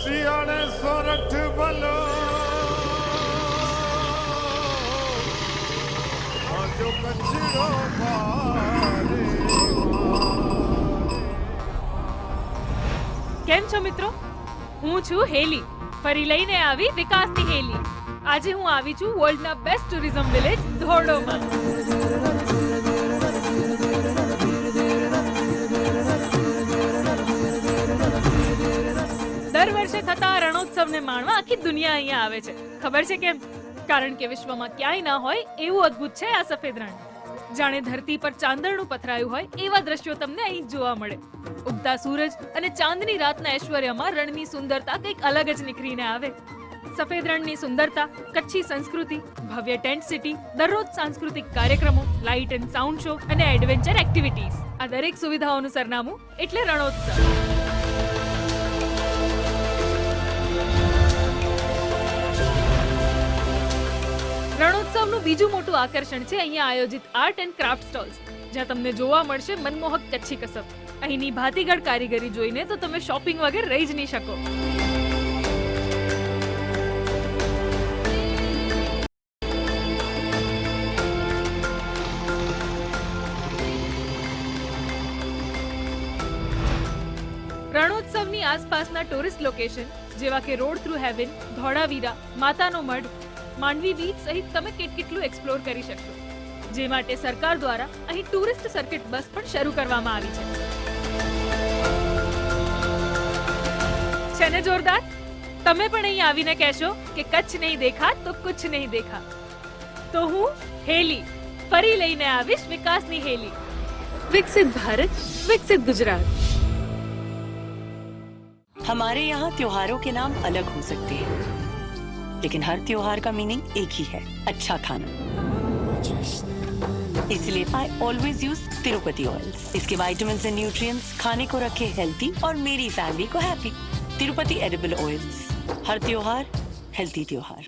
S8: सियाने सोरठ बलो जो कचरो
S9: કેમ છો મિત્રો? હું છું હેલી, ફરી લઈને આવી વિકાસની હેલી. આજે હું આવી છું વર્લ્ડના બેસ્ટ ટુરિઝમ વિલેજ ધોરડોમાં. દર વર્ષે થતા રણોત્સવને માણવા આખી દુનિયા અહીંયા આવે છે. ખબર છે કેમ? કારણ કે વિશ્વમાં ક્યાંય ના હોય એવું અદ્ભુત છે આ સફેદ રણ. જાણે ધરતી પર ચાંદરનું પથરાયું હોય એવા દ્રશ્યો તમને અહીં જોવા મળે. ઉગતા સૂરજ અને ચાંદની રાતના ઐશ્વર્યમાં રણની સુંદરતા કંઈક અલગ જ નીકળીને આવે. સફેદ રણની સુંદરતા, કચ્છી સંસ્કૃતિ, ભવ્ય ટેન્ટ સિટી, દરરોજ સાંસ્કૃતિક કાર્યક્રમો, લાઇટ એન્ડ સાઉન્ડ શો અને એડવેન્ચર એક્ટિવિટીઝ, આ દરેક સુવિધાઓનું સરનામું એટલે રણોત્સવ. રણોત્સવનું બીજું મોટું આકર્ષણ છે અહીંયા આયોજિત આર્ટ એન્ડ ક્રાફ્ટ સ્ટોલ્સ, જ્યાં તમને જોવા મળશે મનમોહક કચ્છી કસબ. અહીંની ભાતીગળ કારીગરી જોઈને તો તમે શોપિંગ વગર રહી જ નહીં શકો. રણોત્સવની આસપાસના ટુરિસ્ટ લોકેશન જેવા કે રોડ થ્રુ હેવન, ધોળાવીરા, માતાનો મઢ, માંડવી બીચ સહિત તમે કેટલું એક્સપ્લોર કરી શકશો. જે માટે સરકાર દ્વારા અહીં ટુરિસ્ટ સર્કિટ બસ પણ શરૂ કરવામાં આવી છે. છે ને જોરદાર? તમે પણ અહીં આવીને કહેશો કે કચ્છ નહીં દેખા તો કુછ નહીં દેખા. તો હું હેલી ફરી લઈને આવીશ વિકાસની હેલી. વિકસિત ભારત, વિકસિત ગુજરાત.
S10: हमारे यहाँ त्योहारों के नाम अलग हो सकते हैं, लेकिन हर त्योहार का मीनिंग एक ही है, अच्छा खाना. इसलिए I always use Tirupati oils. इसके विटामिन्स एंड न्यूट्रिएंट्स खाने को रखे हेल्थी और मेरी फैमिली को हैप्पी. तिरुपति एडिबल ऑयल्स, हर त्योहार हेल्थी त्योहार.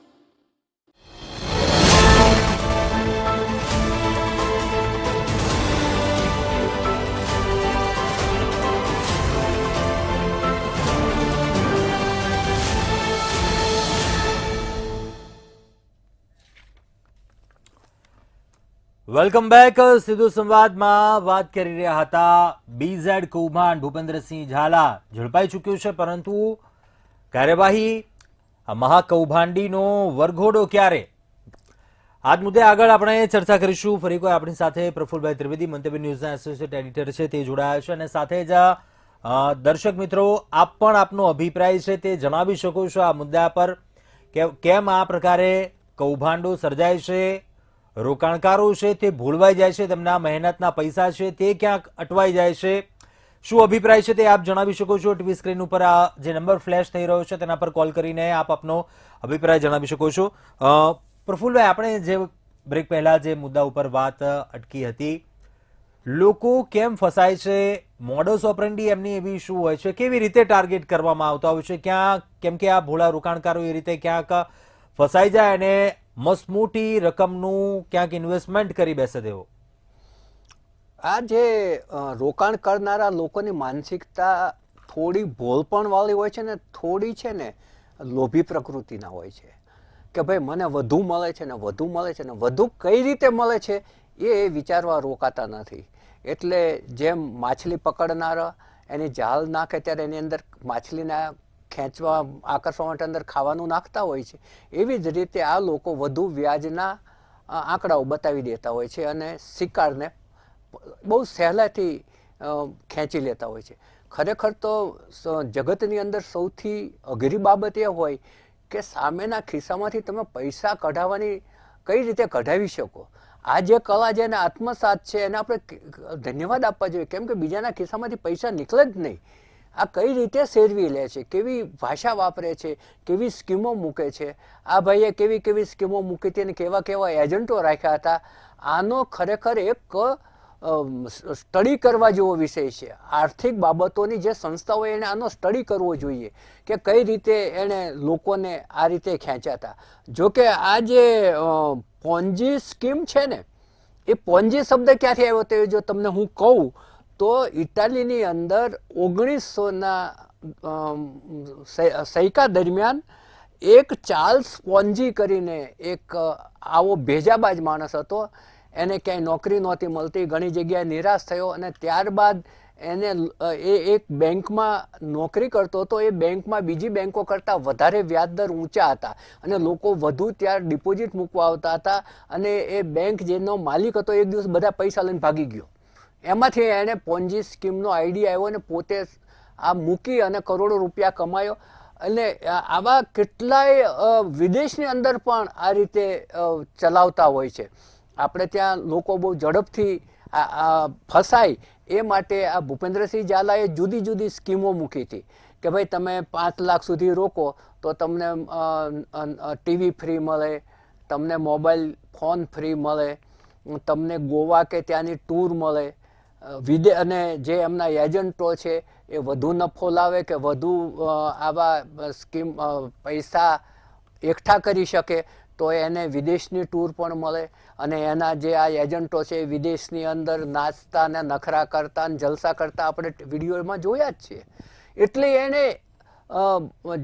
S1: Welcome back. સીધો સંવાદમાં વાત કરી રહ્યા હતા. બીઝેડ કૌભાંડ ભૂપેન્દ્રસિંહ ઝાલા ઝડપાઈ ચૂક્યું છે, પરંતુ કાર્યવાહી આ મહાકૌભાંડીનો વરઘોડો ક્યારે? આજ મુદ્દે આગળ આપણે ચર્ચા કરીશું. ફરી કોઈ આપણી સાથે પ્રફુલભાઈ ત્રિવેદી, મંતવ્ય ન્યૂઝના એસોસિએટ એડિટર છે, તે જોડાયા છે અને સાથે જ દર્શક મિત્રો આપ પણ આપનો અભિપ્રાય છે તે જણાવી શકો છો આ મુદ્દા પર કે કેમ આ પ્રકારે કૌભાંડો સર્જાય છે, રોકાણકારો છે તે ભૂલવાઈ જાય છે, તેમના મહેનતના પૈસા છે તે ક્યાંક અટવાઈ જાય છે. શું અભિપ્રાય છે તે આપ જણાવી શકો છો. ટીવી સ્ક્રીન ઉપર આ જે નંબર ફ્લેશ થઈ રહ્યો છે તેના પર કોલ કરીને આપ આપનો અભિપ્રાય જણાવી શકો છો. પ્રફુલભાઈ, આપણે જે બ્રેક પહેલા જે મુદ્દા ઉપર વાત અટકી હતી, લોકો કેમ ફસાય છે? મોડસ ઓપરેન્ડી એમની એવી શું હોય છે? કેવી રીતે ટાર્ગેટ કરવામાં આવતા હોય છે? ક્યાં કેમ કે આ ભોળા રોકાણકારો એ રીતે ક્યાંક ફસાઈ જાય અને મસમોટી રકમનું ક્યાંક ઇન્વેસ્ટમેન્ટ કરી બેસે તેવો?
S2: આ જે રોકાણ કરનારા લોકોની માનસિકતા થોડી ભોળપણવાળી હોય છે ને, થોડી છે ને લોભી પ્રકૃતિના હોય છે કે ભાઈ મને વધુ મળે છે ને વધુ મળે છે ને વધુ કઈ રીતે મળે છે એ વિચારવા રોકાતા નથી. એટલે જેમ માછલી પકડનારા એની જાળ નાખે ત્યારે એની અંદર માછલીને ખેંચવા આકર્ષવા માટે અંદર ખાવાનું નાખતા હોય છે, એવી જ રીતે આ લોકો વધુ વ્યાજના આંકડાઓ બતાવી દેતા હોય છે અને શિકારને બહુ સહેલાઈથી ખેંચી લેતા હોય છે. ખરેખર તો જગતની અંદર સૌથી અઘરી બાબત એ હોય કે સામેના ખિસ્સામાંથી તમે પૈસા કઢાવવાની કઈ રીતે કઢાવી શકો. આ જે કલા જેને આત્મસાત છે એને આપણે ધન્યવાદ આપવા જોઈએ, કેમ કે બીજાના ખિસ્સામાંથી પૈસા નીકળે જ નહીં. આ કઈ રીતે શેરવી લે છે, કેવી ભાષા વાપરે છે, કેવી સ્કીમો મૂકે છે. આ ભાઈએ કેવી કેવી સ્કીમો મૂકી હતી અને કેવા કેવા એજન્ટો રાખ્યા હતા. આનો ખરેખર એક સ્ટડી કરવા જેવો વિષય છે. આર્થિક બાબતોની જે સંસ્થાઓ એને આનો સ્ટડી કરવો જોઈએ કે કઈ રીતે એણે લોકોને આ રીતે ખેંચ્યા હતા. જોકે આ જે પોન્જી સ્કીમ છે ને, એ પોન્જી શબ્દ ક્યાંથી આવ્યો તે જો તમને હું કહું તો ઇટાલીની અંદર 1900ના સૈકા દરમિયાન એક ચાર્લ્સ પોન્જી કરીને એક આવો ભેજાબાજ માણસ હતો. એને ક્યાંય નોકરી નહોતી મળતી, ઘણી જગ્યાએ નિરાશ થયો અને ત્યારબાદ એને એક બેંકમાં નોકરી કરતો હતો. એ બેંકમાં બીજી બેંકો કરતાં વધારે વ્યાજદર ઊંચા હતા અને લોકો વધુ ત્યાં ડિપોઝિટ મૂકવા આવતા હતા અને એ બેંક જેનો માલિક હતો એક દિવસ બધા પૈસા લઈને ભાગી ગયો. એમાંથી એણે પોન્જી સ્કીમનો આઈડિયા આવ્યો અને પોતે આ મૂકી અને કરોડો રૂપિયા કમાયો. અને આવા કેટલાય વિદેશની અંદર પણ આ રીતે ચલાવતા હોય છે. આપણે ત્યાં લોકો બહુ ઝડપથી ફસાય એ માટે આ ભૂપેન્દ્રસિંહ ઝાલાએ જુદી જુદી સ્કીમો મૂકી હતી કે ભાઈ તમે 5 લાખ સુધી રોકો તો તમને ટીવી ફ્રી મળે, તમને મોબાઈલ ફોન ફ્રી મળે, તમને ગોવા કે ત્યાંની ટૂર મળે. અને જે એમના એજન્ટો છે એ વધુ નફો લાવે કે વધુ આવા સ્કીમ પૈસા એકઠા કરી શકે તો એને વિદેશની ટૂર પણ મળે. અને એના જે આ એજન્ટો છે એ વિદેશની અંદર નાચતા ને નખરા કરતા ને જલસા કરતા આપણે વિડીયોમાં જોયા જ છીએ. એટલે એને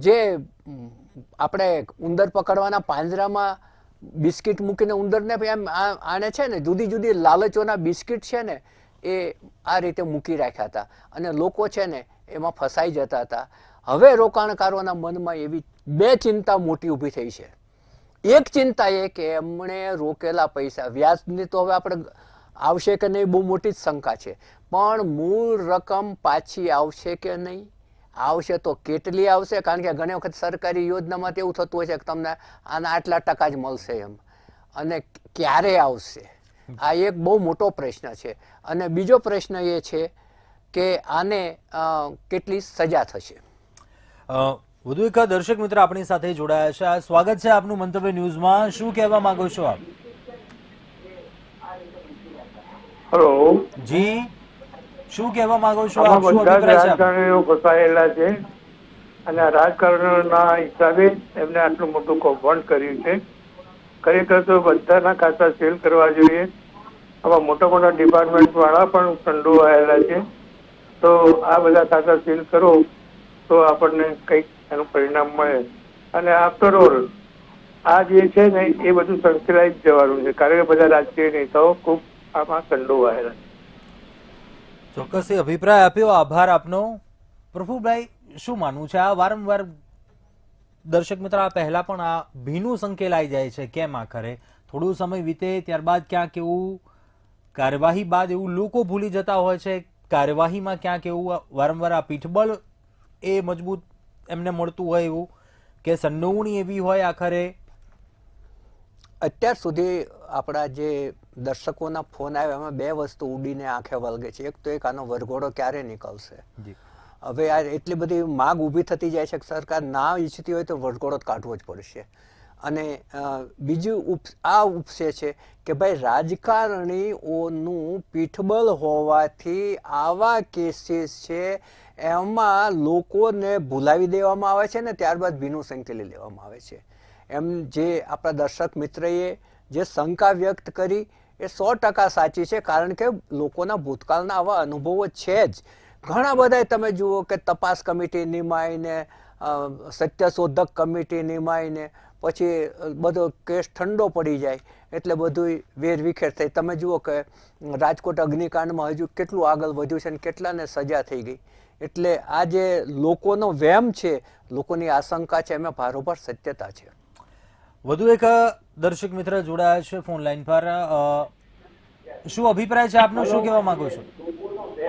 S2: જે આપણે ઉંદર પકડવાના પાંજરામાં બિસ્કિટ મૂકીને ઉંદરને એમ આને છે ને જુદી જુદી લાલચોના બિસ્કિટ છે ને એ આ રીતે મૂકી રાખ્યા હતા અને લોકો છે ને એમાં ફસાઈ જતા હતા. હવે રોકાણકારોના મનમાં એવી બે ચિંતા મોટી ઊભી થઈ છે. એક ચિંતા એ કે એમણે રોકેલા પૈસા વ્યાજની તો હવે આપણે આવશે કે નહીં બહુ મોટી જ શંકા છે, પણ મૂળ રકમ પાછી આવશે કે નહીં, આવશે તો કેટલી આવશે? કારણ કે ઘણી વખત સરકારી યોજનામાં એવું થતું હોય છે કે તમને આના આટલા ટકા જ મળશે એમ, અને ક્યારે આવશે? આ એક બહુ મોટો પ્રશ્ન છે. અને બીજો પ્રશ્ન એ છે કે આને કેટલી સજા થશે.
S1: વધુ એક દર્શક મિત્ર આપણી સાથે જોડાયા છે. સ્વાગત છે આપનું મંતવ્ય ન્યૂઝમાં. શું કહેવા માંગો છો આપ?
S11: હેલો
S1: જી, શું કહેવા માંગો છો
S11: આપ?
S1: આપ શું
S11: બધા
S1: અભિપ્રાય છે?
S11: રાજકારણીઓ ફસાયેલા છે અને આ રાજકારણીઓના હિસાબે એમને આટલું મોટું કૌભાંડ કર્યું છે. ખરેખર તો બધાના ખાતા સીલ કરવા જોઈએ. આવા મોટા મોટા ડિપાર્ટમેન્ટ વાળા પણ સંડોવાયેલા છે, તો આ બધા ખાતા સીલ કરો તો આપણને કંઈક એનું પરિણામ મળે. અને આફ્ટર ઓલ આ જે છે ને એ બધું સંકળાઈ જ જવાનું છે, કારણ કે બધા રાજકીય નેતાઓ ખૂબ આમાં સંડોવાયેલા છે.
S1: ચોક્કસ અભિપ્રાય આપ્યો, આભાર આપનો. પ્રફુલભાઈ, શું માનવું છે? આ વારંવાર દર્શક મિત્ર આ પહેલા પણ આ ભીનું સંકેલાઈ જાય છે, કેમ આખરે થોડું સમય વીતે ત્યારબાદ ક્યાંક એવું કાર્યવાહી બાદ એવું લોકો ભૂલી જતા હોય છે. કાર્યવાહીમાં ક્યાંક એવું વારંવાર આ પીઠબળ એ મજબૂત એમને મળતું હોય એવું કે સંડોવણી એવી હોય આખરે?
S2: અત્યાર સુધી આપણા જે દર્શકોના ફોન આવ્યા એમાં બે વસ્તુ ઉડીને આંખે વળગે છે. એક તો એક આનો વરઘોડો ક્યારે નીકળશે. હવે આ એટલી બધી માગ ઊભી થતી જાય છે કે સરકાર ના ઈચ્છતી હોય તો વરઘોડો કાઢવો જ પડશે. અને બીજું આ ઉપસે છે કે ભાઈ રાજકારણીઓનું પીઠબળ હોવાથી આવા કેસીસ છે એમાં લોકોને ભૂલાવી દેવામાં આવે છે ને ત્યારબાદ ભીનું સંકેલી લેવામાં આવે છે. એમ જે આપણા દર્શક મિત્રએ જે શંકા વ્યક્ત કરી એ 100% સાચી છે, કારણ કે લોકોના ભૂતકાળના આવા અનુભવો છે જ. ઘણા બધા તમે જુઓ કે તપાસ કમિટી નિમાઈને, સત્યશોધક કમિટી નિમાઈને પછી બધો કેસ ઠંડો પડી જાય એટલે બધું વેરવિખેર થઈ. તમે જુઓ કે રાજકોટ અગ્નિકાંડમાં હજુ કેટલું આગળ વધ્યું છે અને કેટલાને સજા થઈ ગઈ. એટલે આ જે લોકોનો વહેમ છે, લોકોની આશંકા છે, એમાં ભારોભાર સત્યતા છે.
S1: વધુ એક દર્શક મિત્ર જોડાયા છે ફોન લાઈન પર. શું અભિપ્રાય છે આપનો? શું કહેવા માંગો છો?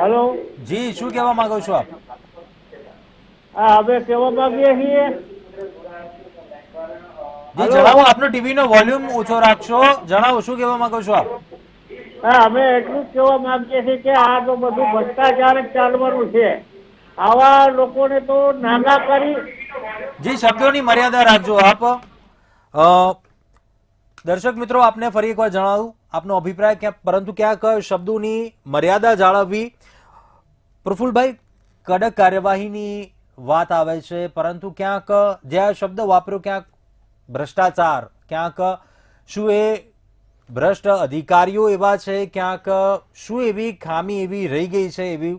S12: હેલો
S1: જી, શું કહેવા માંગો છો આપ?
S12: હા, અમે કહેવા માંગીએ છીએ.
S1: જી જણાવો, આપનો ટીવી નો વોલ્યુમ ઓછો રાખશો. જણાવો, શું કહેવા માંગો છો આપ?
S12: હા, અમે એટલું જ કહેવા માંગીએ છીએ કે આ તો બધું ભ્રષ્ટાચાર જ ચાલવાનું છે. આવા લોકોને તો નાના કરી.
S1: જી, શબ્દોની મર્યાદા રાખજો આપ. દર્શક મિત્રો, આપને ફરી એકવાર જણાવું આપનો અભિપ્રાય, પરંતુ ક્યાંક શબ્દોની મર્યાદા જાળવવી. પ્રફુલભાઈ, કડક કાર્યવાહીની વાત આવે છે, પરંતુ ક્યાંક જે આ શબ્દ વાપર્યો, ક્યાંક ભ્રષ્ટાચાર, ક્યાંક શું એ ભ્રષ્ટ અધિકારીઓ એવા છે, ક્યાંક શું એવી ખામી એવી રહી ગઈ છે? એવી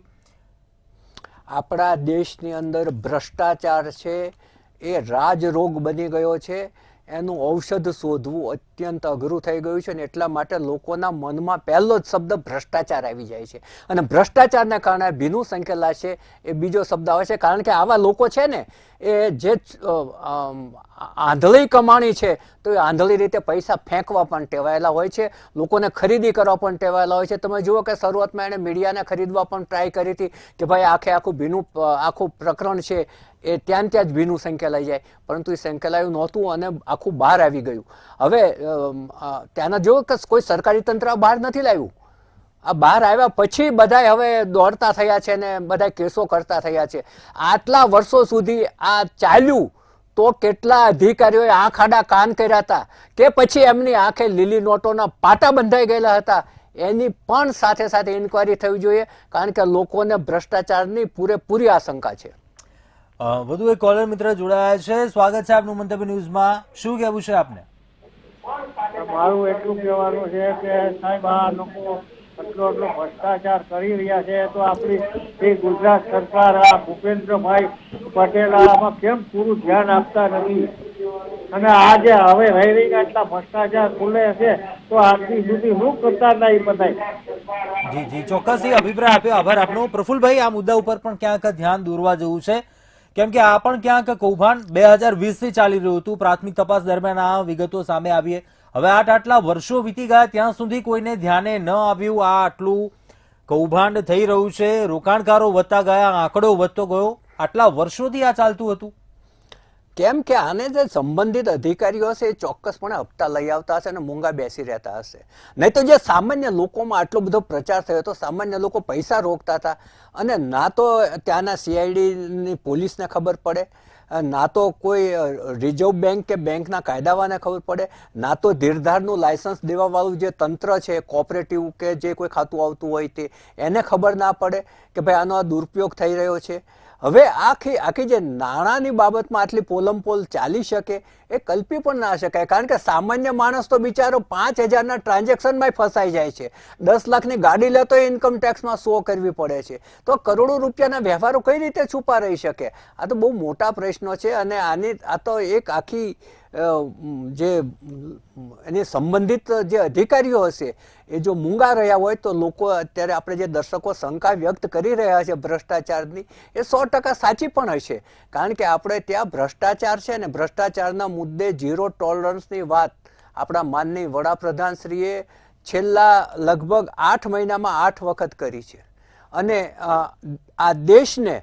S2: આપણા દેશની અંદર ભ્રષ્ટાચાર છે એ રાજરોગ બની ગયો છે. એનું ઔષધ શોધવું અત્યંત અઘરું થઈ ગયું છે ને એટલા માટે લોકોના મનમાં પહેલો જ શબ્દ ભ્રષ્ટાચાર આવી જાય છે. અને ભ્રષ્ટાચારને કારણે ભીનું સંકેલા છે એ બીજો શબ્દ આવે છે. કારણ કે આવા લોકો છે ને એ જે આંધળી કમાણી છે તો એ આંધળી રીતે પૈસા ફેંકવા પણ ટેવાયેલા હોય છે, લોકોને ખરીદી કરવા પણ ટેવાયેલા હોય છે. તમે જુઓ કે શરૂઆતમાં એણે મીડિયાને ખરીદવા પણ ટ્રાય કરી હતી કે ભાઈ આખું ભીનું આખું પ્રકરણ છે એ ત્યાં જ ભીનું સંકેલાઈ જાય, પરંતુ એ સંકેલાયું નહોતું અને આખું બહાર આવી ગયું. હવે ત્યાંના જો કે કોઈ સરકારી તંત્ર બહાર નથી લાવ્યું. આ બહાર આવ્યા પછી બધા હવે દોડતા થયા છે ને બધા કેસો કરતા થયા છે. આટલા વર્ષો સુધી આ ચાલ્યું તો કેટલા અધિકારીઓએ આંખ આડા કાન કર્યા હતા કે પછી એમની આંખે લીલી નોટોના પાટા બંધાઈ ગયેલા હતા. એની પણ સાથે સાથે ઇન્કવાયરી થવી જોઈએ, કારણ કે લોકોને ભ્રષ્ટાચારની પૂરેપૂરી આશંકા છે.
S1: વધુ એક કોલર મિત્ર જોડાયા છે. સ્વાગત છે આપનું મંતવ્ય ન્યૂઝમાં. શું કહેવું છે આપને?
S12: મારું એટલું કહેવાનું છે કે સાહેબ આ લોકો એટલો ભ્રષ્ટાચાર કરી રહ્યા છે તો આપણી ગુજરાત સરકાર આ ભૂપેન્દ્રભાઈ પટેલ આમાં કેમ પૂરું ધ્યાન આપતા નથી? અને આ જે હવે રહી રહીને એટલા ભ્રષ્ટાચાર ખુલે છે તો આટલી સુધી શું કરતા નહીં બધાય?
S1: જી જી, ચોક્કસ એ અભિપ્રાય આપ્યો, આભાર આપનો. પ્રફુલભાઈ, આ મુદ્દા ઉપર પણ ક્યાંક ધ્યાન દોરવા જેવું છે, કેમ કે આ પણ ક્યાંક કૌભાંડ 2020 થી ચાલી રહ્યું હતું. પ્રાથમિક તપાસ દરમિયાન આ વિગતો સામે આવી. હવે આટલા વર્ષો વીતી ગયા ત્યાં સુધી કોઈને ધ્યાને ન આવ્યું. આ આટલું કૌભાંડ થઈ રહ્યું છે, રોકાણકારો વધતા ગયા, આંકડો વધતો ગયો. આટલા વર્ષોથી આ ચાલતું હતું.
S2: કેમ કે આને જે સંબંધિત અધિકારીઓ હશે એ ચોક્કસપણે હપ્તા લઈ આવતા હશે અને મૂંગા બેસી રહેતા હશે. નહીં તો જે સામાન્ય લોકોમાં આટલો બધો પ્રચાર થયો હતો, સામાન્ય લોકો પૈસા રોકતા હતા અને ના તો ત્યાંના CIDની પોલીસને ખબર પડે, ના તો કોઈ રિઝર્વ બેંક કે બેંકના કાયદાવાને ખબર પડે, ના તો ધીરધારનું લાયસન્સ દેવાવાળું જે તંત્ર છે, કોઓપરેટિવ કે જે કોઈ ખાતું આવતું હોય તે એને ખબર ના પડે કે ભાઈ આનો આ દુરુપયોગ થઈ રહ્યો છે. હવે આખી જે નાણાંની બાબતમાં આટલી પોલમપોલ ચાલી શકે એ કલ્પી પણ ના શકાય. કારણ કે સામાન્ય માણસ તો બિચારો 5000ના ટ્રાન્ઝેક્શનમાં ફસાઈ જાય છે. 10 લાખની ગાડી લેતો ઇન્કમ ટેક્સમાં 100 કરવી પડે છે. તો કરોડો રૂપિયાના વ્યવહારો કઈ રીતે છુપા રહી શકે? આ તો બહુ મોટા પ્રશ્નો છે અને આ તો એક આખી જે એની સંબંધિત જે અધિકારીઓ હશે એ જો મૂંગા રહ્યા હોય તો લોકો અત્યારે આપણે જે દર્શકો શંકા વ્યક્ત કરી રહ્યા છે ભ્રષ્ટાચારની એ 100% સાચી પણ હશે. કારણ કે આપણે ત્યાં ભ્રષ્ટાચાર છે ને ભ્રષ્ટાચારના મુદ્દે ઝીરો ટોલરન્સની વાત આપણા માનનીય વડાપ્રધાનશ્રીએ છેલ્લા લગભગ 8 મહિનામાં 8 વખત કરી છે. અને આ દેશને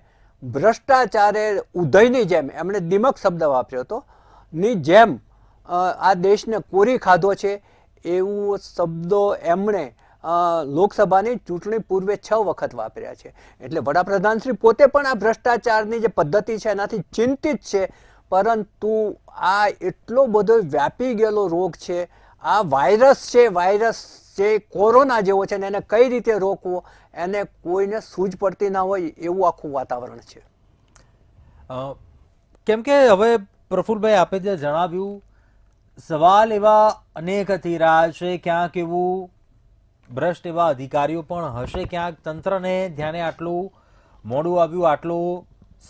S2: ભ્રષ્ટાચારે ઉદયની જેમ, એમણે દિમક શબ્દ વાપર્યો હતો, ની જેમ આ દેશને કોરી ખાધો છે એવું શબ્દો એમણે લોકસભાની ચૂંટણી પૂર્વે 6 વખત વાપર્યા છે. એટલે વડાપ્રધાનશ્રી પોતે પણ આ ભ્રષ્ટાચારની જે પદ્ધતિ છે એનાથી ચિંતિત છે, પરંતુ આ એટલો બધો વ્યાપી ગયેલો રોગ છે, આ વાયરસ છે, વાયરસ જે કોરોના જેવો છે ને એને કઈ રીતે રોકવો એને કોઈને સૂઝ પડતી ના હોય એવું આખું વાતાવરણ છે.
S1: કેમ કે હવે પ્રફુલભાઈ આપે જે જણાવ્યું, સવાલ એવા અનેક થઈ રહ્યા છે, ક્યાંક એવું ભ્રષ્ટ એવા અધિકારીઓ પણ હશે, ક્યાંક તંત્રને ધ્યાને આટલું મોડું આવ્યું, આટલો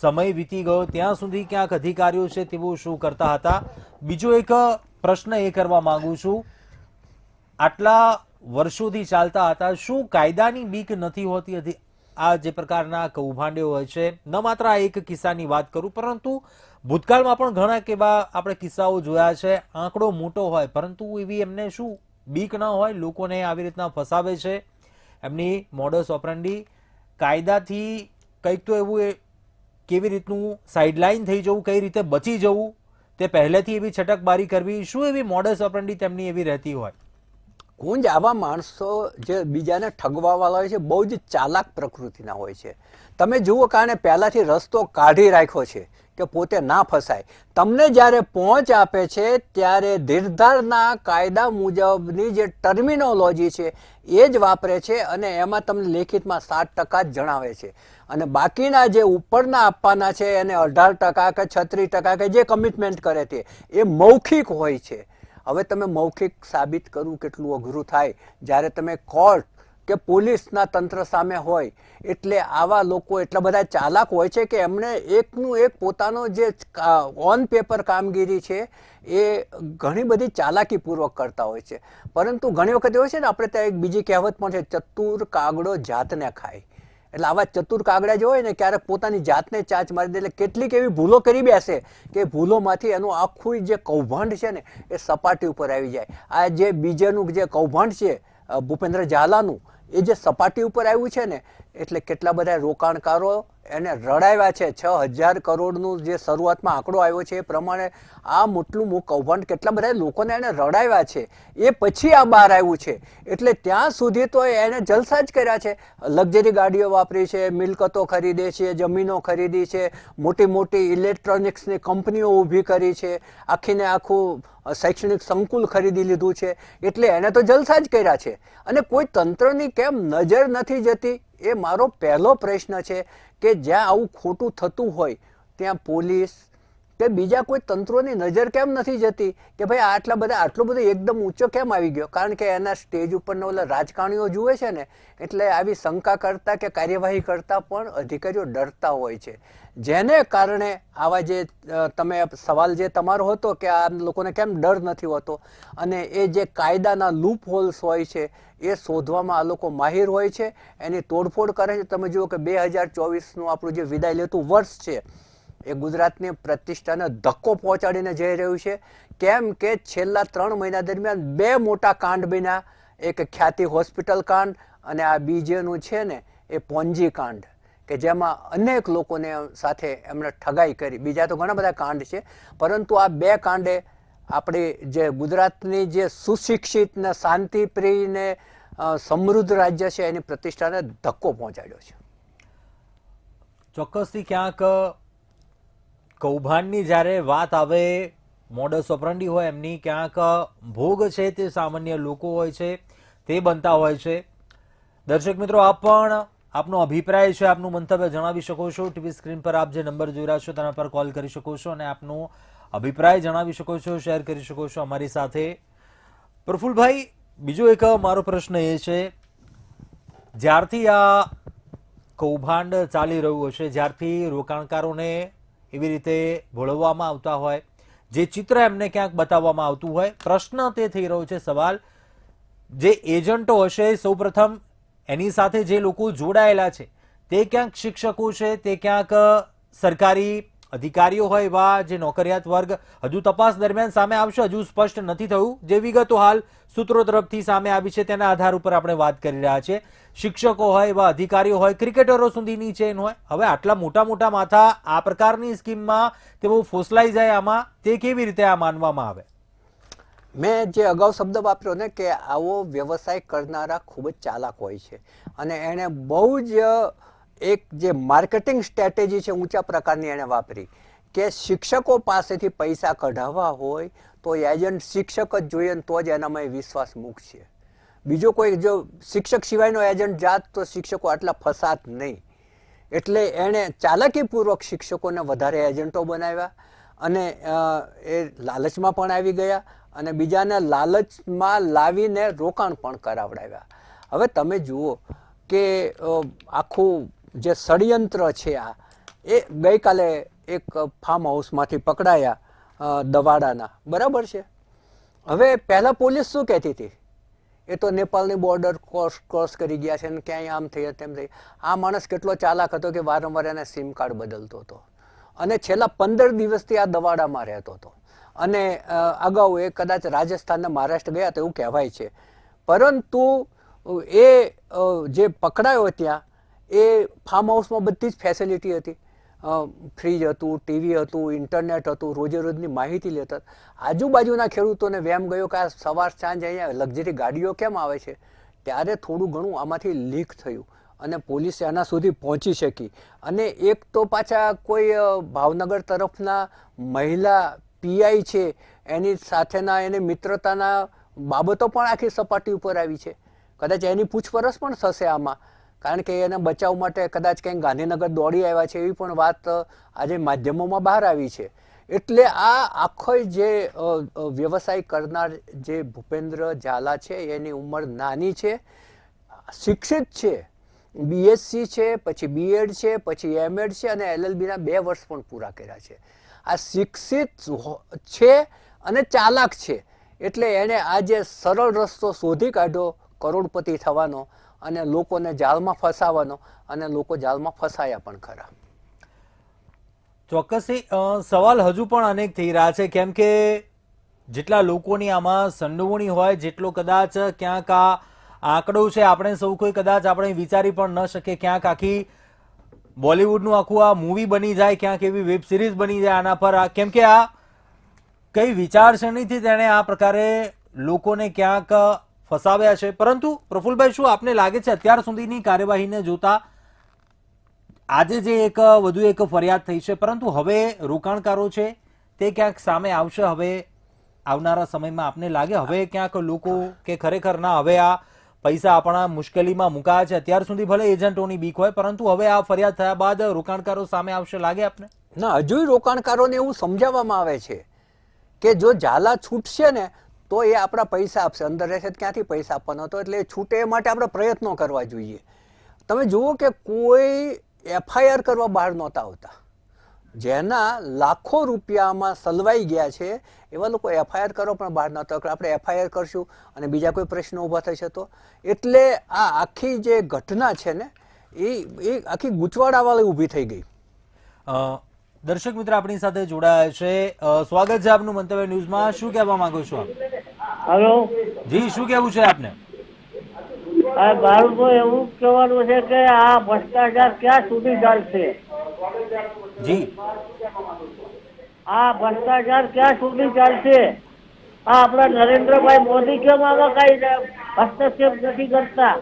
S1: સમય વીતી ગયો, ત્યાં સુધી ક્યાંક અધિકારીઓ છે તેઓ શું કરતા હતા. બીજો એક પ્રશ્ન એ કરવા માંગુ છું, આટલા વર્ષોથી ચાલતા હતા, શું કાયદાની બીક નથી હોતી? આ જે પ્રકારના કૌભાંડો હોય છે, ન માત્ર આ એક કિસ્સાની વાત કરું, પરંતુ ભૂતકાળમાં પણ ઘણા એવા આપણે કિસ્સાઓ જોયા છે. આંકડો મોટો હોય પરંતુ એવી એમને શું બીક ન હોય, લોકોને આવી રીતના ફસાવે છે. એમની મોડસ ઓપરન્ડી કાયદાથી કંઈક તો એવું કેવી રીતનું સાઇડલાઇન થઈ જવું, કઈ રીતે બચી જવું, તે પહેલેથી એવી છટકબારી કરવી, શું એવી મોડસ ઓપરન્ડી તેમની એવી રહેતી હોય?
S2: કુંજ, આવા માણસો જે બીજાને ઠગવાવાળા હોય છે બહુ જ ચાલાક પ્રકૃતિના હોય છે. તમે જુઓ, કારણ પહેલાથી રસ્તો કાઢી રાખ્યો છે કે પોતે ના ફસાય. તમને જ્યારે પહોંચ આપે છે ત્યારે ધીરધારના કાયદા મુજબની જે ટર્મિનોલોજી છે એ જ વાપરે છે અને એમાં તમને લેખિતમાં 7% જ જણાવે છે અને બાકીના જે ઉપરના આપવાના છે એને 18% કે 36% કે જે કમિટમેન્ટ કરે તે એ મૌખિક હોય છે. હવે તમે મૌખિક સાબિત કરવું કેટલું અઘરું થાય જ્યારે તમે કોર્ટ કે પોલીસના તંત્ર સામે હોય. એટલે આવા લોકો એટલા બધા ચાલાક હોય છે કે એમણે એકનું એક પોતાનો જે ઓન પેપર કામગીરી છે એ ઘણી બધી ચાલાકીપૂર્વક કરતા હોય છે. પરંતુ ઘણી વખત એવું છે ને, આપણે ત્યાં એક બીજી કહેવત પણ છે, ચતુર કાગડો જાતને ખાય. એટલે આવા ચતુર કાગડા જે હોય ને ક્યારેક પોતાની જાતને ચાંચ મારી દે, એટલે કેટલીક એવી ભૂલો કરી બેસે કે ભૂલોમાંથી એનું આખું જે કૌભાંડ છે ને એ સપાટી ઉપર આવી જાય. આ જે બીજેનું જે કૌભાંડ છે ભૂપેન્દ્ર ઝાલાનું, એ જે સપાટી ઉપર આવ્યું છે ને, એટલે કેટલા બધા રોકાણકારો એને રડાવ્યા છે. 6,000 કરોડનું જે શરૂઆતમાં આંકડો આવ્યો છે એ પ્રમાણે આ મોટલું કૌભાંડ કેટલા બધા લોકોને એને રડાવ્યા છે. એ પછી આ બહાર આવ્યું છે. એટલે ત્યાં સુધી તો એને જલસા જ કર્યા છે. લક્ઝરી ગાડીઓ વાપરી છે, મિલકતો ખરીદે છે, જમીનો ખરીદી છે, મોટી મોટી ઇલેક્ટ્રોનિક્સની કંપનીઓ ઊભી કરી છે, આખીને આખું શૈક્ષણિક સંકુલ ખરીદી લીધું છે. એટલે એને તો જલસા જ કર્યા છે. અને કોઈ તંત્રની કેમ નજર નથી જતી એ મારો પહેલો પ્રશ્ન છે કે જ્યાં આવું ખોટું થતું હોય ત્યાં પોલીસ કે બીજા કોઈ તંત્રોની નજર કેમ નથી જતી કે ભાઈ આટલો બધો એકદમ ઊંચો કેમ આવી ગયો? કારણ કે એના સ્ટેજ ઉપરના ઓલા રાજકારણીઓ જુએ છે ને, એટલે આવી શંકા કરતા કે કાર્યવાહી કરતા પણ અધિકારીઓ ડરતા હોય છે. જેને કારણે આવા જે તમે સવાલ જે તમારો હતો કે આ લોકોને કેમ ડર નથી હોતો, અને એ જે કાયદાના લૂપ હોલ્સ હોય છે એ શોધવામાં આ લોકો માહિર હોય છે, એની તોડફોડ કરે છે. તમે જુઓ કે 2024નું આપણું જે વિદાય લેતું વર્ષ છે એ ગુજરાતની પ્રતિષ્ઠાને ધક્કો પહોંચાડીને જઈ રહ્યું છે. કેમ કે છેલ્લા 3 મહિના દરમિયાન 2 મોટા કાંડ બન્યા. એક ખ્યાતિ હોસ્પિટલ કાંડ અને આ બીજેનું છે ને એ પોંજી કાંડ, કે જેમાં અનેક લોકોને સાથે એમણે ઠગાઈ કરી. બીજા તો ઘણા બધા કાંડ છે, પરંતુ આ 2 કાંડે આપણી જે ગુજરાતની જે સુશિક્ષિત ને શાંતિપ્રિય ને સમૃદ્ધ રાજ્ય છે એની પ્રતિષ્ઠાને ધક્કો પહોંચાડ્યો છે.
S1: ચોક્કસથી ક્યાંક કૌભાંડની જ્યારે વાત આવે, મોડસ ઓપરન્ડી હોય એમની, ક્યાંક ભોગ છે તે સામાન્ય લોકો હોય છે તે બનતા હોય છે. દર્શક મિત્રો, આપ પણ આપનો અભિપ્રાય છે, આપનું મંતવ્ય જણાવી શકો છો. ટીવી સ્ક્રીન પર આપ જે નંબર જોઈ રહ્યા છો તેના પર કોલ કરી શકો છો અને આપનો અભિપ્રાય જણાવી શકો છો, શેર કરી શકો છો અમારી સાથે. પ્રફુલભાઈ, બીજો એક મારો પ્રશ્ન એ છે, જ્યારથી આ કૌભાંડ ચાલી રહ્યું હશે, જ્યારથી રોકાણકારોને એવી રીતે ભોળવવામાં આવતા હોય, જે ચિત્ર એમને ક્યાંક બતાવવામાં આવતું હોય, પ્રશ્ન તે થઈ રહ્યો છે, સવાલ, જે એજન્ટો હશે, સૌપ્રથમ એની સાથે જે લોકો જોડાયેલા છે તે ક્યાંક શિક્ષકો છે, તે ક્યાંક સરકારી અધિકારીઓ હોય, એવા જે નોકરિયાત વર્ગ, હજુ તપાસ દરમિયાન સામે આવશે, હજુ સ્પષ્ટ નથી થયું. જે વિગતો હાલ સૂત્રો તરફથી સામે આવી છે તેના આધાર ઉપર આપણે વાત કરી રહ્યા છીએ. શિક્ષકો હોય, એવા અધિકારીઓ હોય, ક્રિકેટરો સુધીની ચેન હોય. હવે આટલા મોટા માથા આ પ્રકારની સ્કીમમાં તેઓ ફોસલાઈ જાય, આમાં તે કેવી રીતે આ માનવામાં આવે?
S2: મેં જે અગાઉ શબ્દ વાપર્યો ને કે આવો વ્યવસાય કરનારા ખૂબ જ ચાલાક હોય છે અને એણે બહુ જ એક જે માર્કેટિંગ સ્ટ્રેટેજી છે ઊંચા પ્રકારની એણે વાપરી કે શિક્ષકો પાસેથી પૈસા કઢાવવા હોય તો એજન્ટ શિક્ષક જ જોઈએ ને તો જ એનામાં વિશ્વાસ મૂકશે. બીજો કોઈ જો શિક્ષક સિવાયનો એજન્ટ જાત તો શિક્ષકો આટલા ફસાત નહીં. એટલે એણે ચાલાકીપૂર્વક શિક્ષકોને વધારે એજન્ટો બનાવ્યા અને એ લાલચમાં પણ આવી ગયા અને બીજાને લાલચમાં લાવીને રોકાણ પણ કરાવડાવ્યા. હવે તમે જુઓ કે આખું જે ષડયંત્ર છે આ એ ગઈકાલે એક ફાર્મ હાઉસમાંથી પકડાયા દવાડાના, બરાબર છે. હવે પહેલાં પોલીસ શું કહેતી હતી, એ તો નેપાળની બોર્ડર ક્રોસ કરી ગયા છે ને ક્યાંય આમ થઈ તેમ થઈ. આ માણસ કેટલો ચાલાક હતો કે વારંવાર એને સિમ કાર્ડ બદલતો હતો અને છેલ્લા 15 દિવસથી આ દવાડામાં રહેતો હતો અને અગાઉ એ કદાચ રાજસ્થાન ને મહારાષ્ટ્ર ગયા તો એવું કહેવાય છે. પરંતુ એ જે પકડાયો ત્યાં એ ફાર્મ હાઉસમાં બધી જ ફેસિલિટી હતી, ફ્રીજ હતું, ટીવી હતું, ઇન્ટરનેટ હતું, રોજે રોજની માહિતી લેતા. આજુબાજુના ખેડૂતોને વેમ ગયો કે આ સવાર સાંજ અહીંયા લક્ઝરી ગાડીઓ કેમ આવે છે, ત્યારે થોડું ઘણું આમાંથી લીક થયું અને પોલીસ એના સુધી પહોંચી શકી. અને એક તો પાછા કોઈ ભાવનગર તરફના મહિલા પીઆઈ છે એની સાથેના એને મિત્રતાના બાબતો પણ આખી સપાટી ઉપર આવી છે. કદાચ એની પૂછપરછ પણ થશે આમાં, કારણ કે એને બચાવ માટે કદાચ કંઈક ગાંધીનગર દોડી આવ્યા છે એવી પણ વાત આજે માધ્યમોમાં બહાર આવી છે. એટલે આ આખો જે વ્યવસાય કરનાર જે ભૂપેન્દ્ર ઝાલા છે એની ઉંમર નાની છે, શિક્ષિત છે, બીએસસી છે, પછી બીએડ છે, પછી એમએડ છે અને એલએલબીના 2 વર્ષ પણ પૂરા કર્યા છે. આ શિક્ષિત છે અને ચાલાક છે. એટલે એણે આ જે સરળ રસ્તો શોધી કાઢ્યો કરોડપતિ થવાનો અને લોકોને જાળમાં ફસાવાનો, અને લોકો જાળમાં ફસાયા પણ ખરા.
S1: ચોક્કસથી સવાલ હજુ પણ અનેક થઈ રહ્યા છે, કેમ કે જેટલા લોકોની આમાં સંડોવણી હોય, જેટલો કદાચ ક્યાંક આ આંકડો છે આપણે સૌ કોઈ કદાચ આપણે વિચારી પણ ન શકીએ. ક્યાંક આખી બોલિવૂડનું આખું આ મૂવી બની જાય, ક્યાંક એવી વેબ સિરીઝ બની જાય આના પર. કેમ કે આ કઈ વિચારસરણીથી તેણે આ પ્રકારે લોકોને ક્યાંક ફસાવ્યા છે. પરંતુ પ્રફુલભાઈ, શું આપને લાગે છે અત્યાર સુધીની કાર્યવાહીને જોતા આજે જે એક વધુ એક ફરિયાદ થઈ છે, પરંતુ હવે રોકાણકારો છે તે ક્યાંક સામે આવશે હવે આવનારા સમયમાં? આપને લાગે હવે ક્યાંક લોકો કે ખરેખર ના હવે આ પૈસા આપણા મુશ્કેલીમાં મુકાયા છે? અત્યાર સુધી ભલે એજન્ટોની બીક હોય, પરંતુ હવે આ ફરિયાદ થયા બાદ રોકાણકારો સામે આવશે, લાગે આપને?
S2: ના, હજુ રોકાણકારોને એવું સમજાવવામાં આવે છે કે જો ઝાલા છૂટશે ને તો એ આપણા પૈસા આપશે, અંદર રહેશે ક્યાંથી પૈસા આપવાનો હતો. એટલે એ છૂટે એ માટે આપણે પ્રયત્નો કરવા જોઈએ. તમે જુઓ કે કોઈ એફઆઈઆર કરવા બહાર નહોતા આવતા. જેના લાખો રૂપિયામાં સલવાઈ ગયા છે એવા લોકો એફઆઈઆર કરવા પણ બહાર નહોતા. આપણે એફઆઈઆર કરશું અને બીજા કોઈ પ્રશ્નો ઊભા થશે તો. એટલે આ આખી જે ઘટના છે ને એ આખી ગૂંચવાડાવાળી ઊભી થઈ ગઈ.
S1: દર્શક મિત્ર આપણી સાથે જોડાયા છે, સ્વાગત છે આપનું મંતવ્ય ન્યૂઝમાં. શું કહેવા માંગો છો આપ?
S12: હેલો
S1: જી, શું કહેવું છે આપને?
S12: મારું તો એવું કહેવાનું છે કે આ ભ્રષ્ટાચાર ક્યાં સુધી ચાલશે?
S1: જી,
S12: આ ભ્રષ્ટાચાર ક્યાં સુધી ચાલશે? આ આપણા નરેન્દ્રભાઈ મોદી કેમ આમાં કઈ હસ્તક્ષેપ નથી કરતા?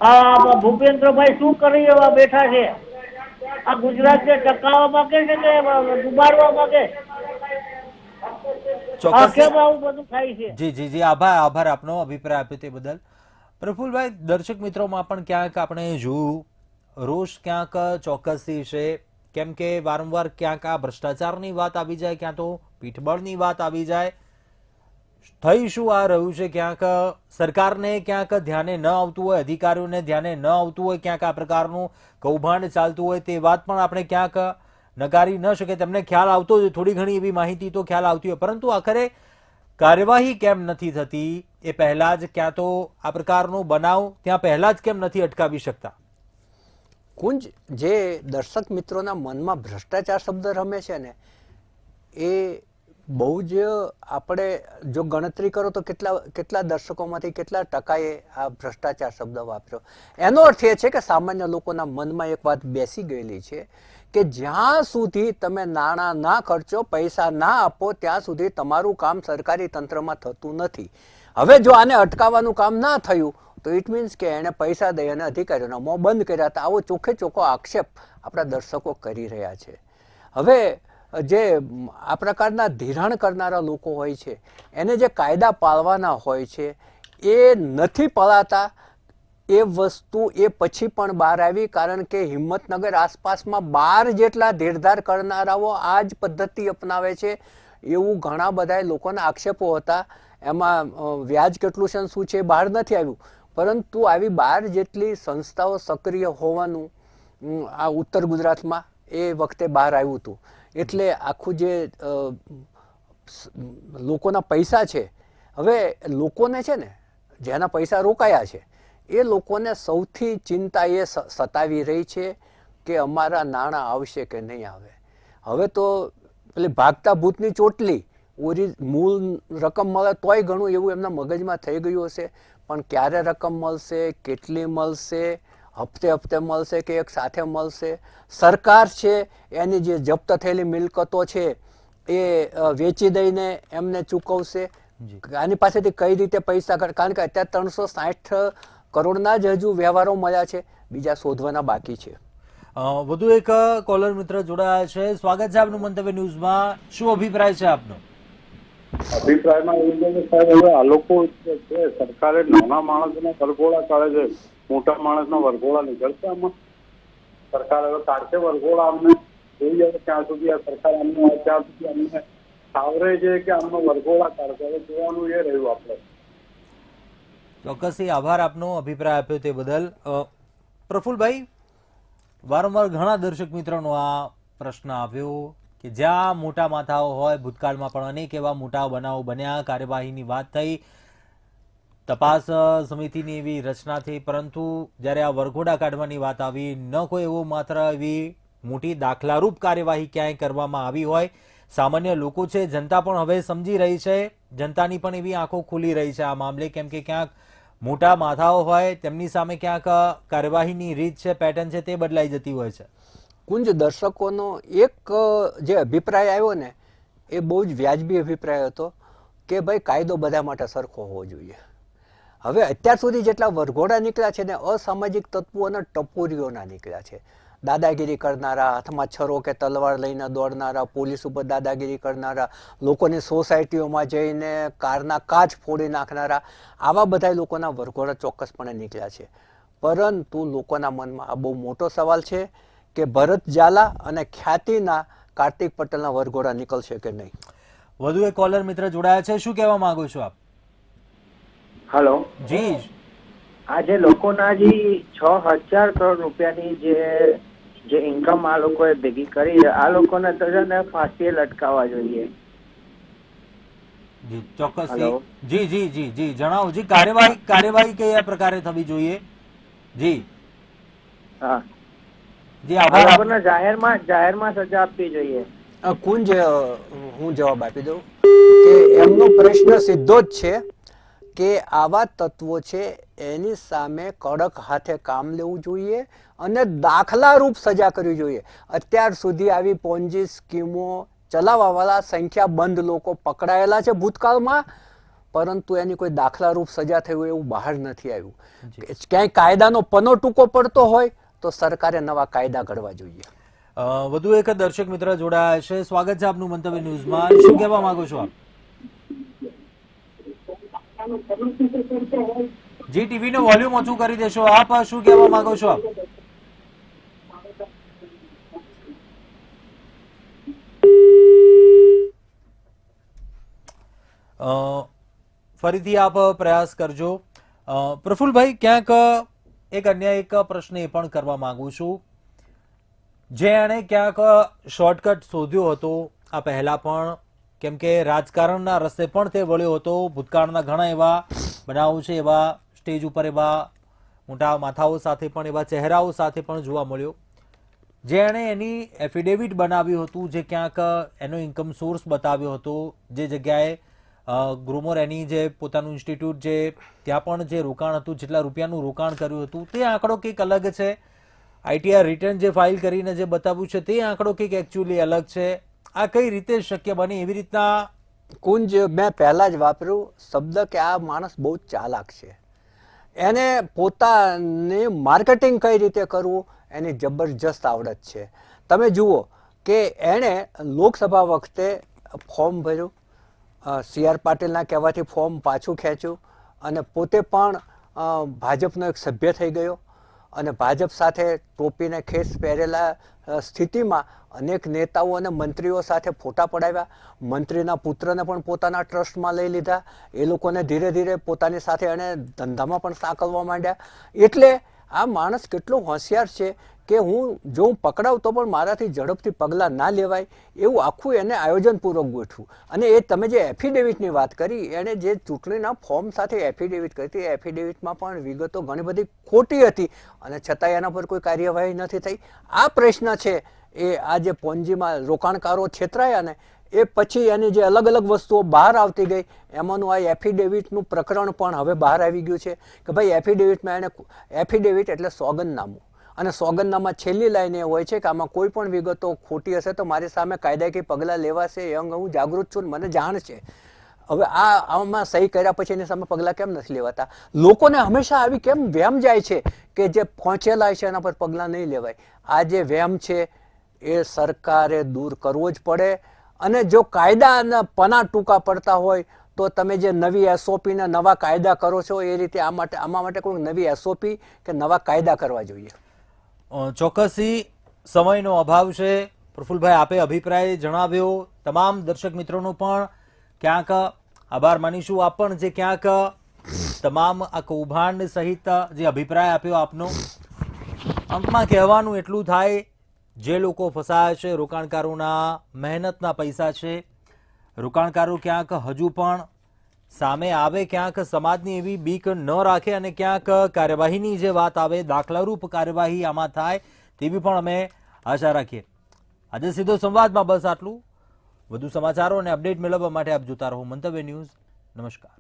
S12: આ ભૂપેન્દ્રભાઈ શું કરી એવા બેઠા છે? આ ગુજરાતને ટકાવવા માંગે છે કે ડુબાડવા માંગે?
S1: જી જી જી, આભાર આપનો અભિપ્રાય આપ્યો તે બદલ. પ્રફુલભાઈ, દર્શક મિત્રોમાં પણ ક્યાંક આપણે જોયું રોષ ક્યાંક ચોક્કસથી છે, કેમ કે વારંવાર ક્યાંક આ ભ્રષ્ટાચારની વાત આવી જાય, ક્યાં તો પીઠબળની વાત આવી જાય. થઈ શું આ રહ્યું છે, ક્યાંક સરકારને ક્યાંક ધ્યાને ન આવતું હોય, અધિકારીઓને ધ્યાને ન આવતું હોય, ક્યાંક આ પ્રકારનું કૌભાંડ ચાલતું હોય તે વાત પણ આપણે ક્યાંક નકારી ન શકે. તેમને ખ્યાલ આવતો જ, થોડી ઘણી એવી માહિતી તો ખ્યાલ આવતી હોય, પરંતુ આખરે કાર્યવાહી કેમ નથી થતી એ પહેલા જ, ક્યાં તો આ પ્રકારનો બનાવ ત્યાં પહેલા જ કેમ નથી અટકાવી શકતા?
S2: કુંજ, જે દર્શક મિત્રોના મનમાં ભ્રષ્ટાચાર શબ્દ રમે છે ને એ બહુ જ આપણે જો ગણતરી કરો તો કેટલા દર્શકોમાંથી કેટલા ટકાએ આ ભ્રષ્ટાચાર શબ્દ વાપર્યો. એનો અર્થ એ છે કે સામાન્ય લોકોના મનમાં એક વાત બેસી ગયેલી છે કે જ્યાં સુધી તમે નાણાં ના ખર્ચો, પૈસા ના આપો, ત્યાં સુધી તમારું કામ સરકારી તંત્રમાં થતું નથી. હવે જો આને અટકાવવાનું કામ ના થયું તો ઇટ મીન્સ કે એણે પૈસા દઈ અને અધિકારીઓના મોં બંધ કર્યા હતા. આવો ચોખ્ખે ચોખ્ખો આક્ષેપ આપણા દર્શકો કરી રહ્યા છે. હવે જે આ પ્રકારના ધિરાણ કરનારા લોકો હોય છે એને જે કાયદા પાળવાના હોય છે એ નથી પળાતા. એ વસ્તુ એ પછી પણ બહાર આવી, કારણ કે હિંમતનગર આસપાસમાં 12 જેટલા ધીરધાર કરનારાઓ આ જ પદ્ધતિ અપનાવે છે એવું ઘણા બધા લોકોના આક્ષેપો હતા. એમાં વ્યાજ કેટલું છે શું છે બહાર નથી આવ્યું, પરંતુ આવી 12 જેટલી સંસ્થાઓ સક્રિય હોવાનું આ ઉત્તર ગુજરાતમાં એ વખતે બહાર આવ્યું હતું. એટલે આખું જે લોકોના પૈસા છે, હવે લોકોને છે ને જેના પૈસા રોકાયા છે એ લોકોને સૌથી ચિંતા એ સતાવી રહી છે કે અમારા નાણાં આવશે કે નહીં આવે. હવે તો પેલી ભાગતા ભૂતની ચોટલી મૂળ રકમ મળે તોય ઘણું એવું એમના મગજમાં થઈ ગયું હશે, પણ ક્યારે રકમ મળશે, કેટલી મળશે, હપ્તે હપ્તે મળશે કે એક સાથે મળશે. સરકાર છે એની જે જપ્ત થયેલી મિલકતો છે એ વેચી દઈને એમને ચૂકવશે. આની પાસેથી કઈ રીતે પૈસા કારણ કે અત્યારે 360 કરોડના જ હજુ વ્યવહારો મળ્યા છે, બીજા શોધવાના બાકી છે.
S1: વધુ એક કોલર મિત્ર જોડાયા છે. સ્વાગત છે આપનું મંતવ્ય ન્યૂઝમાં. શું અભિપ્રાય છે આપનો?
S13: અભિપ્રાયમાં એવું છે કે સાહેબ હવે આ લોકો છે સરકારે નાના માણસના વરઘોડા કાઢે છે, મોટા માણસના વરઘોડા નીકળશે. આમાં સરકાર હવે કાઢશે વરઘોડા. અમને જોઈએ હવે ત્યાં સુધી આ સરકાર અમને ત્યાં સુધી અમને સાવરે છે કે અમને વરઘોડા કાઢશે. હવે જોવાનું એ રહ્યું આપણે.
S1: ચોક્કસથી આભાર આપનો અભિપ્રાય આપ્યો તે બદલ. પ્રફુલભાઈ, વારંવાર ઘણા દર્શક મિત્રોનો આ પ્રશ્ન આવ્યો કે જ્યાં મોટા માથાઓ હોય, ભૂતકાળમાં પણ અનેક એવા મોટા બનાવો બન્યા, કાર્યવાહીની વાત થઈ, તપાસ સમિતિની એવી રચના થઈ, પરંતુ જ્યારે આ વરઘોડા કાઢવાની વાત આવી, ન કોઈ એવો માત્ર એવી મોટી દાખલારૂપ કાર્યવાહી ક્યાંય કરવામાં આવી હોય. સામાન્ય લોકો છે, જનતા પણ હવે સમજી રહી છે, જનતાની પણ એવી આંખો ખુલી રહી છે આ મામલે, કેમ કે ક્યાંક મોટા માથાઓ હોય તેમની સામે ક્યાંક કાર્યવાહીની રીત છે, પેટર્ન છે, તે બદલાઈ જતી હોય છે.
S2: કુંજ દર્શકોનો એક જે અભિપ્રાય આવ્યો ને એ બહુ જ વ્યાજબી અભિપ્રાય હતો કે ભાઈ કાયદો બધા માટે સરખો હોવો જોઈએ. હવે અત્યાર સુધી જેટલા વરઘોડા નીકળ્યા છે ને અસામાજિક તત્વો અને ટપોરીઓના નીકળ્યા છે. દાદાગીરી કરનારા, હાથમાં છરો કે તલવાર લઈને દોડનારા, પોલીસ ઉપર દાદાગીરી કરનારા, લોકોની સોસાયટીઓમાં જઈને કારના કાચ ફોડી નાખનારા, આવા બધા લોકોના વરઘોડા ચોક્કસપણે નીકળ્યા છે. પરંતુ લોકોના મનમાં આ બહુ મોટો સવાલ છે કે ભરત ઝાલા અને ખ્યાતિના કાર્તિક પટેલના વરઘોડા નીકળશે કે નહીં.
S1: વધુ એક કોલર મિત્ર જોડાયા છે. શું કહેવા માંગો છો આપ?
S12: હેલો
S1: જી.
S12: આ જે લોકોના જે 6,000 કરોડ રૂપિયાની જે ઇન્કમ આ લોકોએ ભેગી કરી, આ લોકોને તો છે ને ફાંસીએ લટકાવવા જોઈએ.
S1: જી ચોક્કસ. જી જી જી જી જણાવો. જી કાર્યવાહી કયા પ્રકારે થવી જોઈએ? જી
S12: હા
S2: જી આભાર.
S12: જાહેરમાં સજા આપવી જોઈએ.
S2: કુંજ, હું જવાબ આપી દઉં કે એમનો પ્રશ્ન સીધો જ છે કે આવા તત્વો છે એની સામે કડક હાથે કામ લેવું જોઈએ અને દાખલારૂપ સજા કરવી જોઈએ. અત્યાર સુધી આવી પોન્જી સ્કીમો ચલાવવાવાળા સંખ્યાબંધ લોકો પકડાયેલા છે ભૂતકાળમાં, પરંતુ એની કોઈ દાખલારૂપ સજા થઈ હોય એવું બહાર નથી આવ્યું. ક્યાંય કાયદાનો પનો ટૂંકો પડતો હોય તો સરકારે નવા કાયદા ઘડવા જોઈએ.
S1: વધુ એક દર્શક મિત્ર જોડાયા છે. સ્વાગત છે આપનું મંતવ્ય ન્યૂઝમાં. શું કહેવા માંગો છો આપ? જી ટીવી નો વોલ્યુમ ઓછું કરી દેશો આપ. શું કહેવા માંગો છો આપ? ફરીથી આપ પ્રયાસ કરજો. પ્રફુલભાઈ, ક્યાંક એક અન્ય એક પ્રશ્ન એ પણ કરવા માંગુ છું. જે એણે ક્યાંક શોર્ટકટ શોધ્યો હતો આ પહેલા પણ, કેમ કે રાજકારણના રસ્તે પણ તે વળ્યો હતો. ભૂતકાળના ઘણા એવા બનાવો છે, એવા સ્ટેજ ઉપર એવા મોટા માથાઓ સાથે પણ, એવા ચહેરાઓ સાથે પણ જોવા મળ્યો. જે એણે એની એફિડેવિટ બનાવ્યું હતું, જે ક્યાંક એનો ઇન્કમ સોર્સ બતાવ્યો હતો, જે જગ્યાએ ગ્રુમર એની જે પોતાનું ઇન્સ્ટિટ્યૂટ જે ત્યાં પણ જે રોકાણ હતું, જેટલા રૂપિયાનું રોકાણ કર્યું હતું, તે આંકડો કંઈક અલગ છે. આઈટીઆર રિટર્ન જે ફાઇલ કરીને જે બતાવ્યું છે તે આંકડો કંઈક એકચ્યુઅલી અલગ છે. આ કઈ રીતે શક્ય બને? એવી રીતના
S2: કુંજ, મેં પહેલા જ વાપર્યું શબ્દ કે આ માણસ બહુ ચાલાક છે. એને પોતાને માર્કેટિંગ કઈ રીતે કરવું એની જબરજસ્ત આવડત છે. તમે જુઓ કે એણે લોકસભા વખતે ફોર્મ ભર્યું, CR પાટીલના કહેવાથી ફોર્મ પાછું ખેંચ્યું અને પોતે પણ ભાજપનો એક સભ્ય થઈ ગયો અને ભાજપ સાથે ટોપીને ખેસ પહેરેલા સ્થિતિમાં અનેક નેતાઓ અને મંત્રીઓ સાથે ફોટા પડાવ્યા. મંત્રીના પુત્રને પણ પોતાના ટ્રસ્ટમાં લઈ લીધા. એ લોકોને ધીરે ધીરે પોતાની સાથે એણે ધંધામાં પણ સાંકળવા માંડ્યા. એટલે આ માણસ કેટલો હોશિયાર છે કે જો હું પકડાવ તો પણ મારાથી ઝડપથી પગલાં ના લેવાય એવું આખું એને આયોજનપૂર્વક ગોઠવું. અને એ તમે જે એફિડેવિટની વાત કરી, એણે જે ચૂંટણીના ફોર્મ સાથે એફિડેવિટ કરી હતી, એફિડેવિટમાં પણ વિગતો ઘણી બધી ખોટી હતી અને છતાંય એના પર કોઈ કાર્યવાહી નથી થઈ. આ પ્રશ્ન છે એ આ જે પોન્જીમાં રોકાણકારો છેતરાયા ને એ પછી એની જે અલગ અલગ વસ્તુઓ બહાર આવતી ગઈ, એમાંનું આ એફિડેવિટનું પ્રકરણ પણ હવે બહાર આવી ગયું છે કે ભાઈ એફિડેવિટમાં એને એફિડેવિટ એટલે સોગંદનામું, અને સોગંદનામા છેલ્લી લાઈન એ હોય છે કે આમાં કોઈ પણ વિગતો ખોટી હશે તો મારી સામે કાયદાકીય પગલાં લેવાશે. એ અંગે હું જાગૃત છું, મને જાણ છે. હવે આમાં સહી કર્યા પછી એની સામે પગલાં કેમ નથી લેવાતા? લોકોને હંમેશા આવી કેમ વહેમ જાય છે કે જે પહોંચેલા છે એના પર પગલાં નહીં લેવાય? આ જે વહેમ છે એ સરકારે દૂર કરવો જ પડે. અને જો કાયદાના પના ટૂંકા પડતા હોય તો તમે જે નવી SOP ને નવા કાયદા કરો છો એ રીતે આમાં માટે કોઈ નવી SOP કે નવા કાયદા કરવા જોઈએ.
S1: ચોક્કસથી સમયનો અભાવ છે. પ્રફુલભાઈ, આપે અભિપ્રાય જણાવ્યો. તમામ દર્શક મિત્રોનો પણ ક્યાંક આભાર માનીશું. આપ પણ જે ક્યાંક તમામ આ કૌભાંડ સહિત જે અભિપ્રાય આપ્યો આપનો, અંતમાં કહેવાનું એટલું થાય, જે લોકો ફસાયા છે રોકાણકારોના મહેનતના પૈસા છે, રોકાણકારો ક્યાંક હજુ પણ સામે આવે, ક્યાંક સમાજની એવી બીક ન રાખે અને ક્યાંક કાર્યવાહીની જે વાત આવે, દાખલારૂપ કાર્યવાહી આમાં થાય તેવી પણ અમે આશા રાખીએ. આજે સીધો સંવાદમાં બસ આટલું. વધુ સમાચારો અને અપડેટ મેળવવા માટે આપ જોતા રહો મંતવ્ય ન્યૂઝ. નમસ્કાર.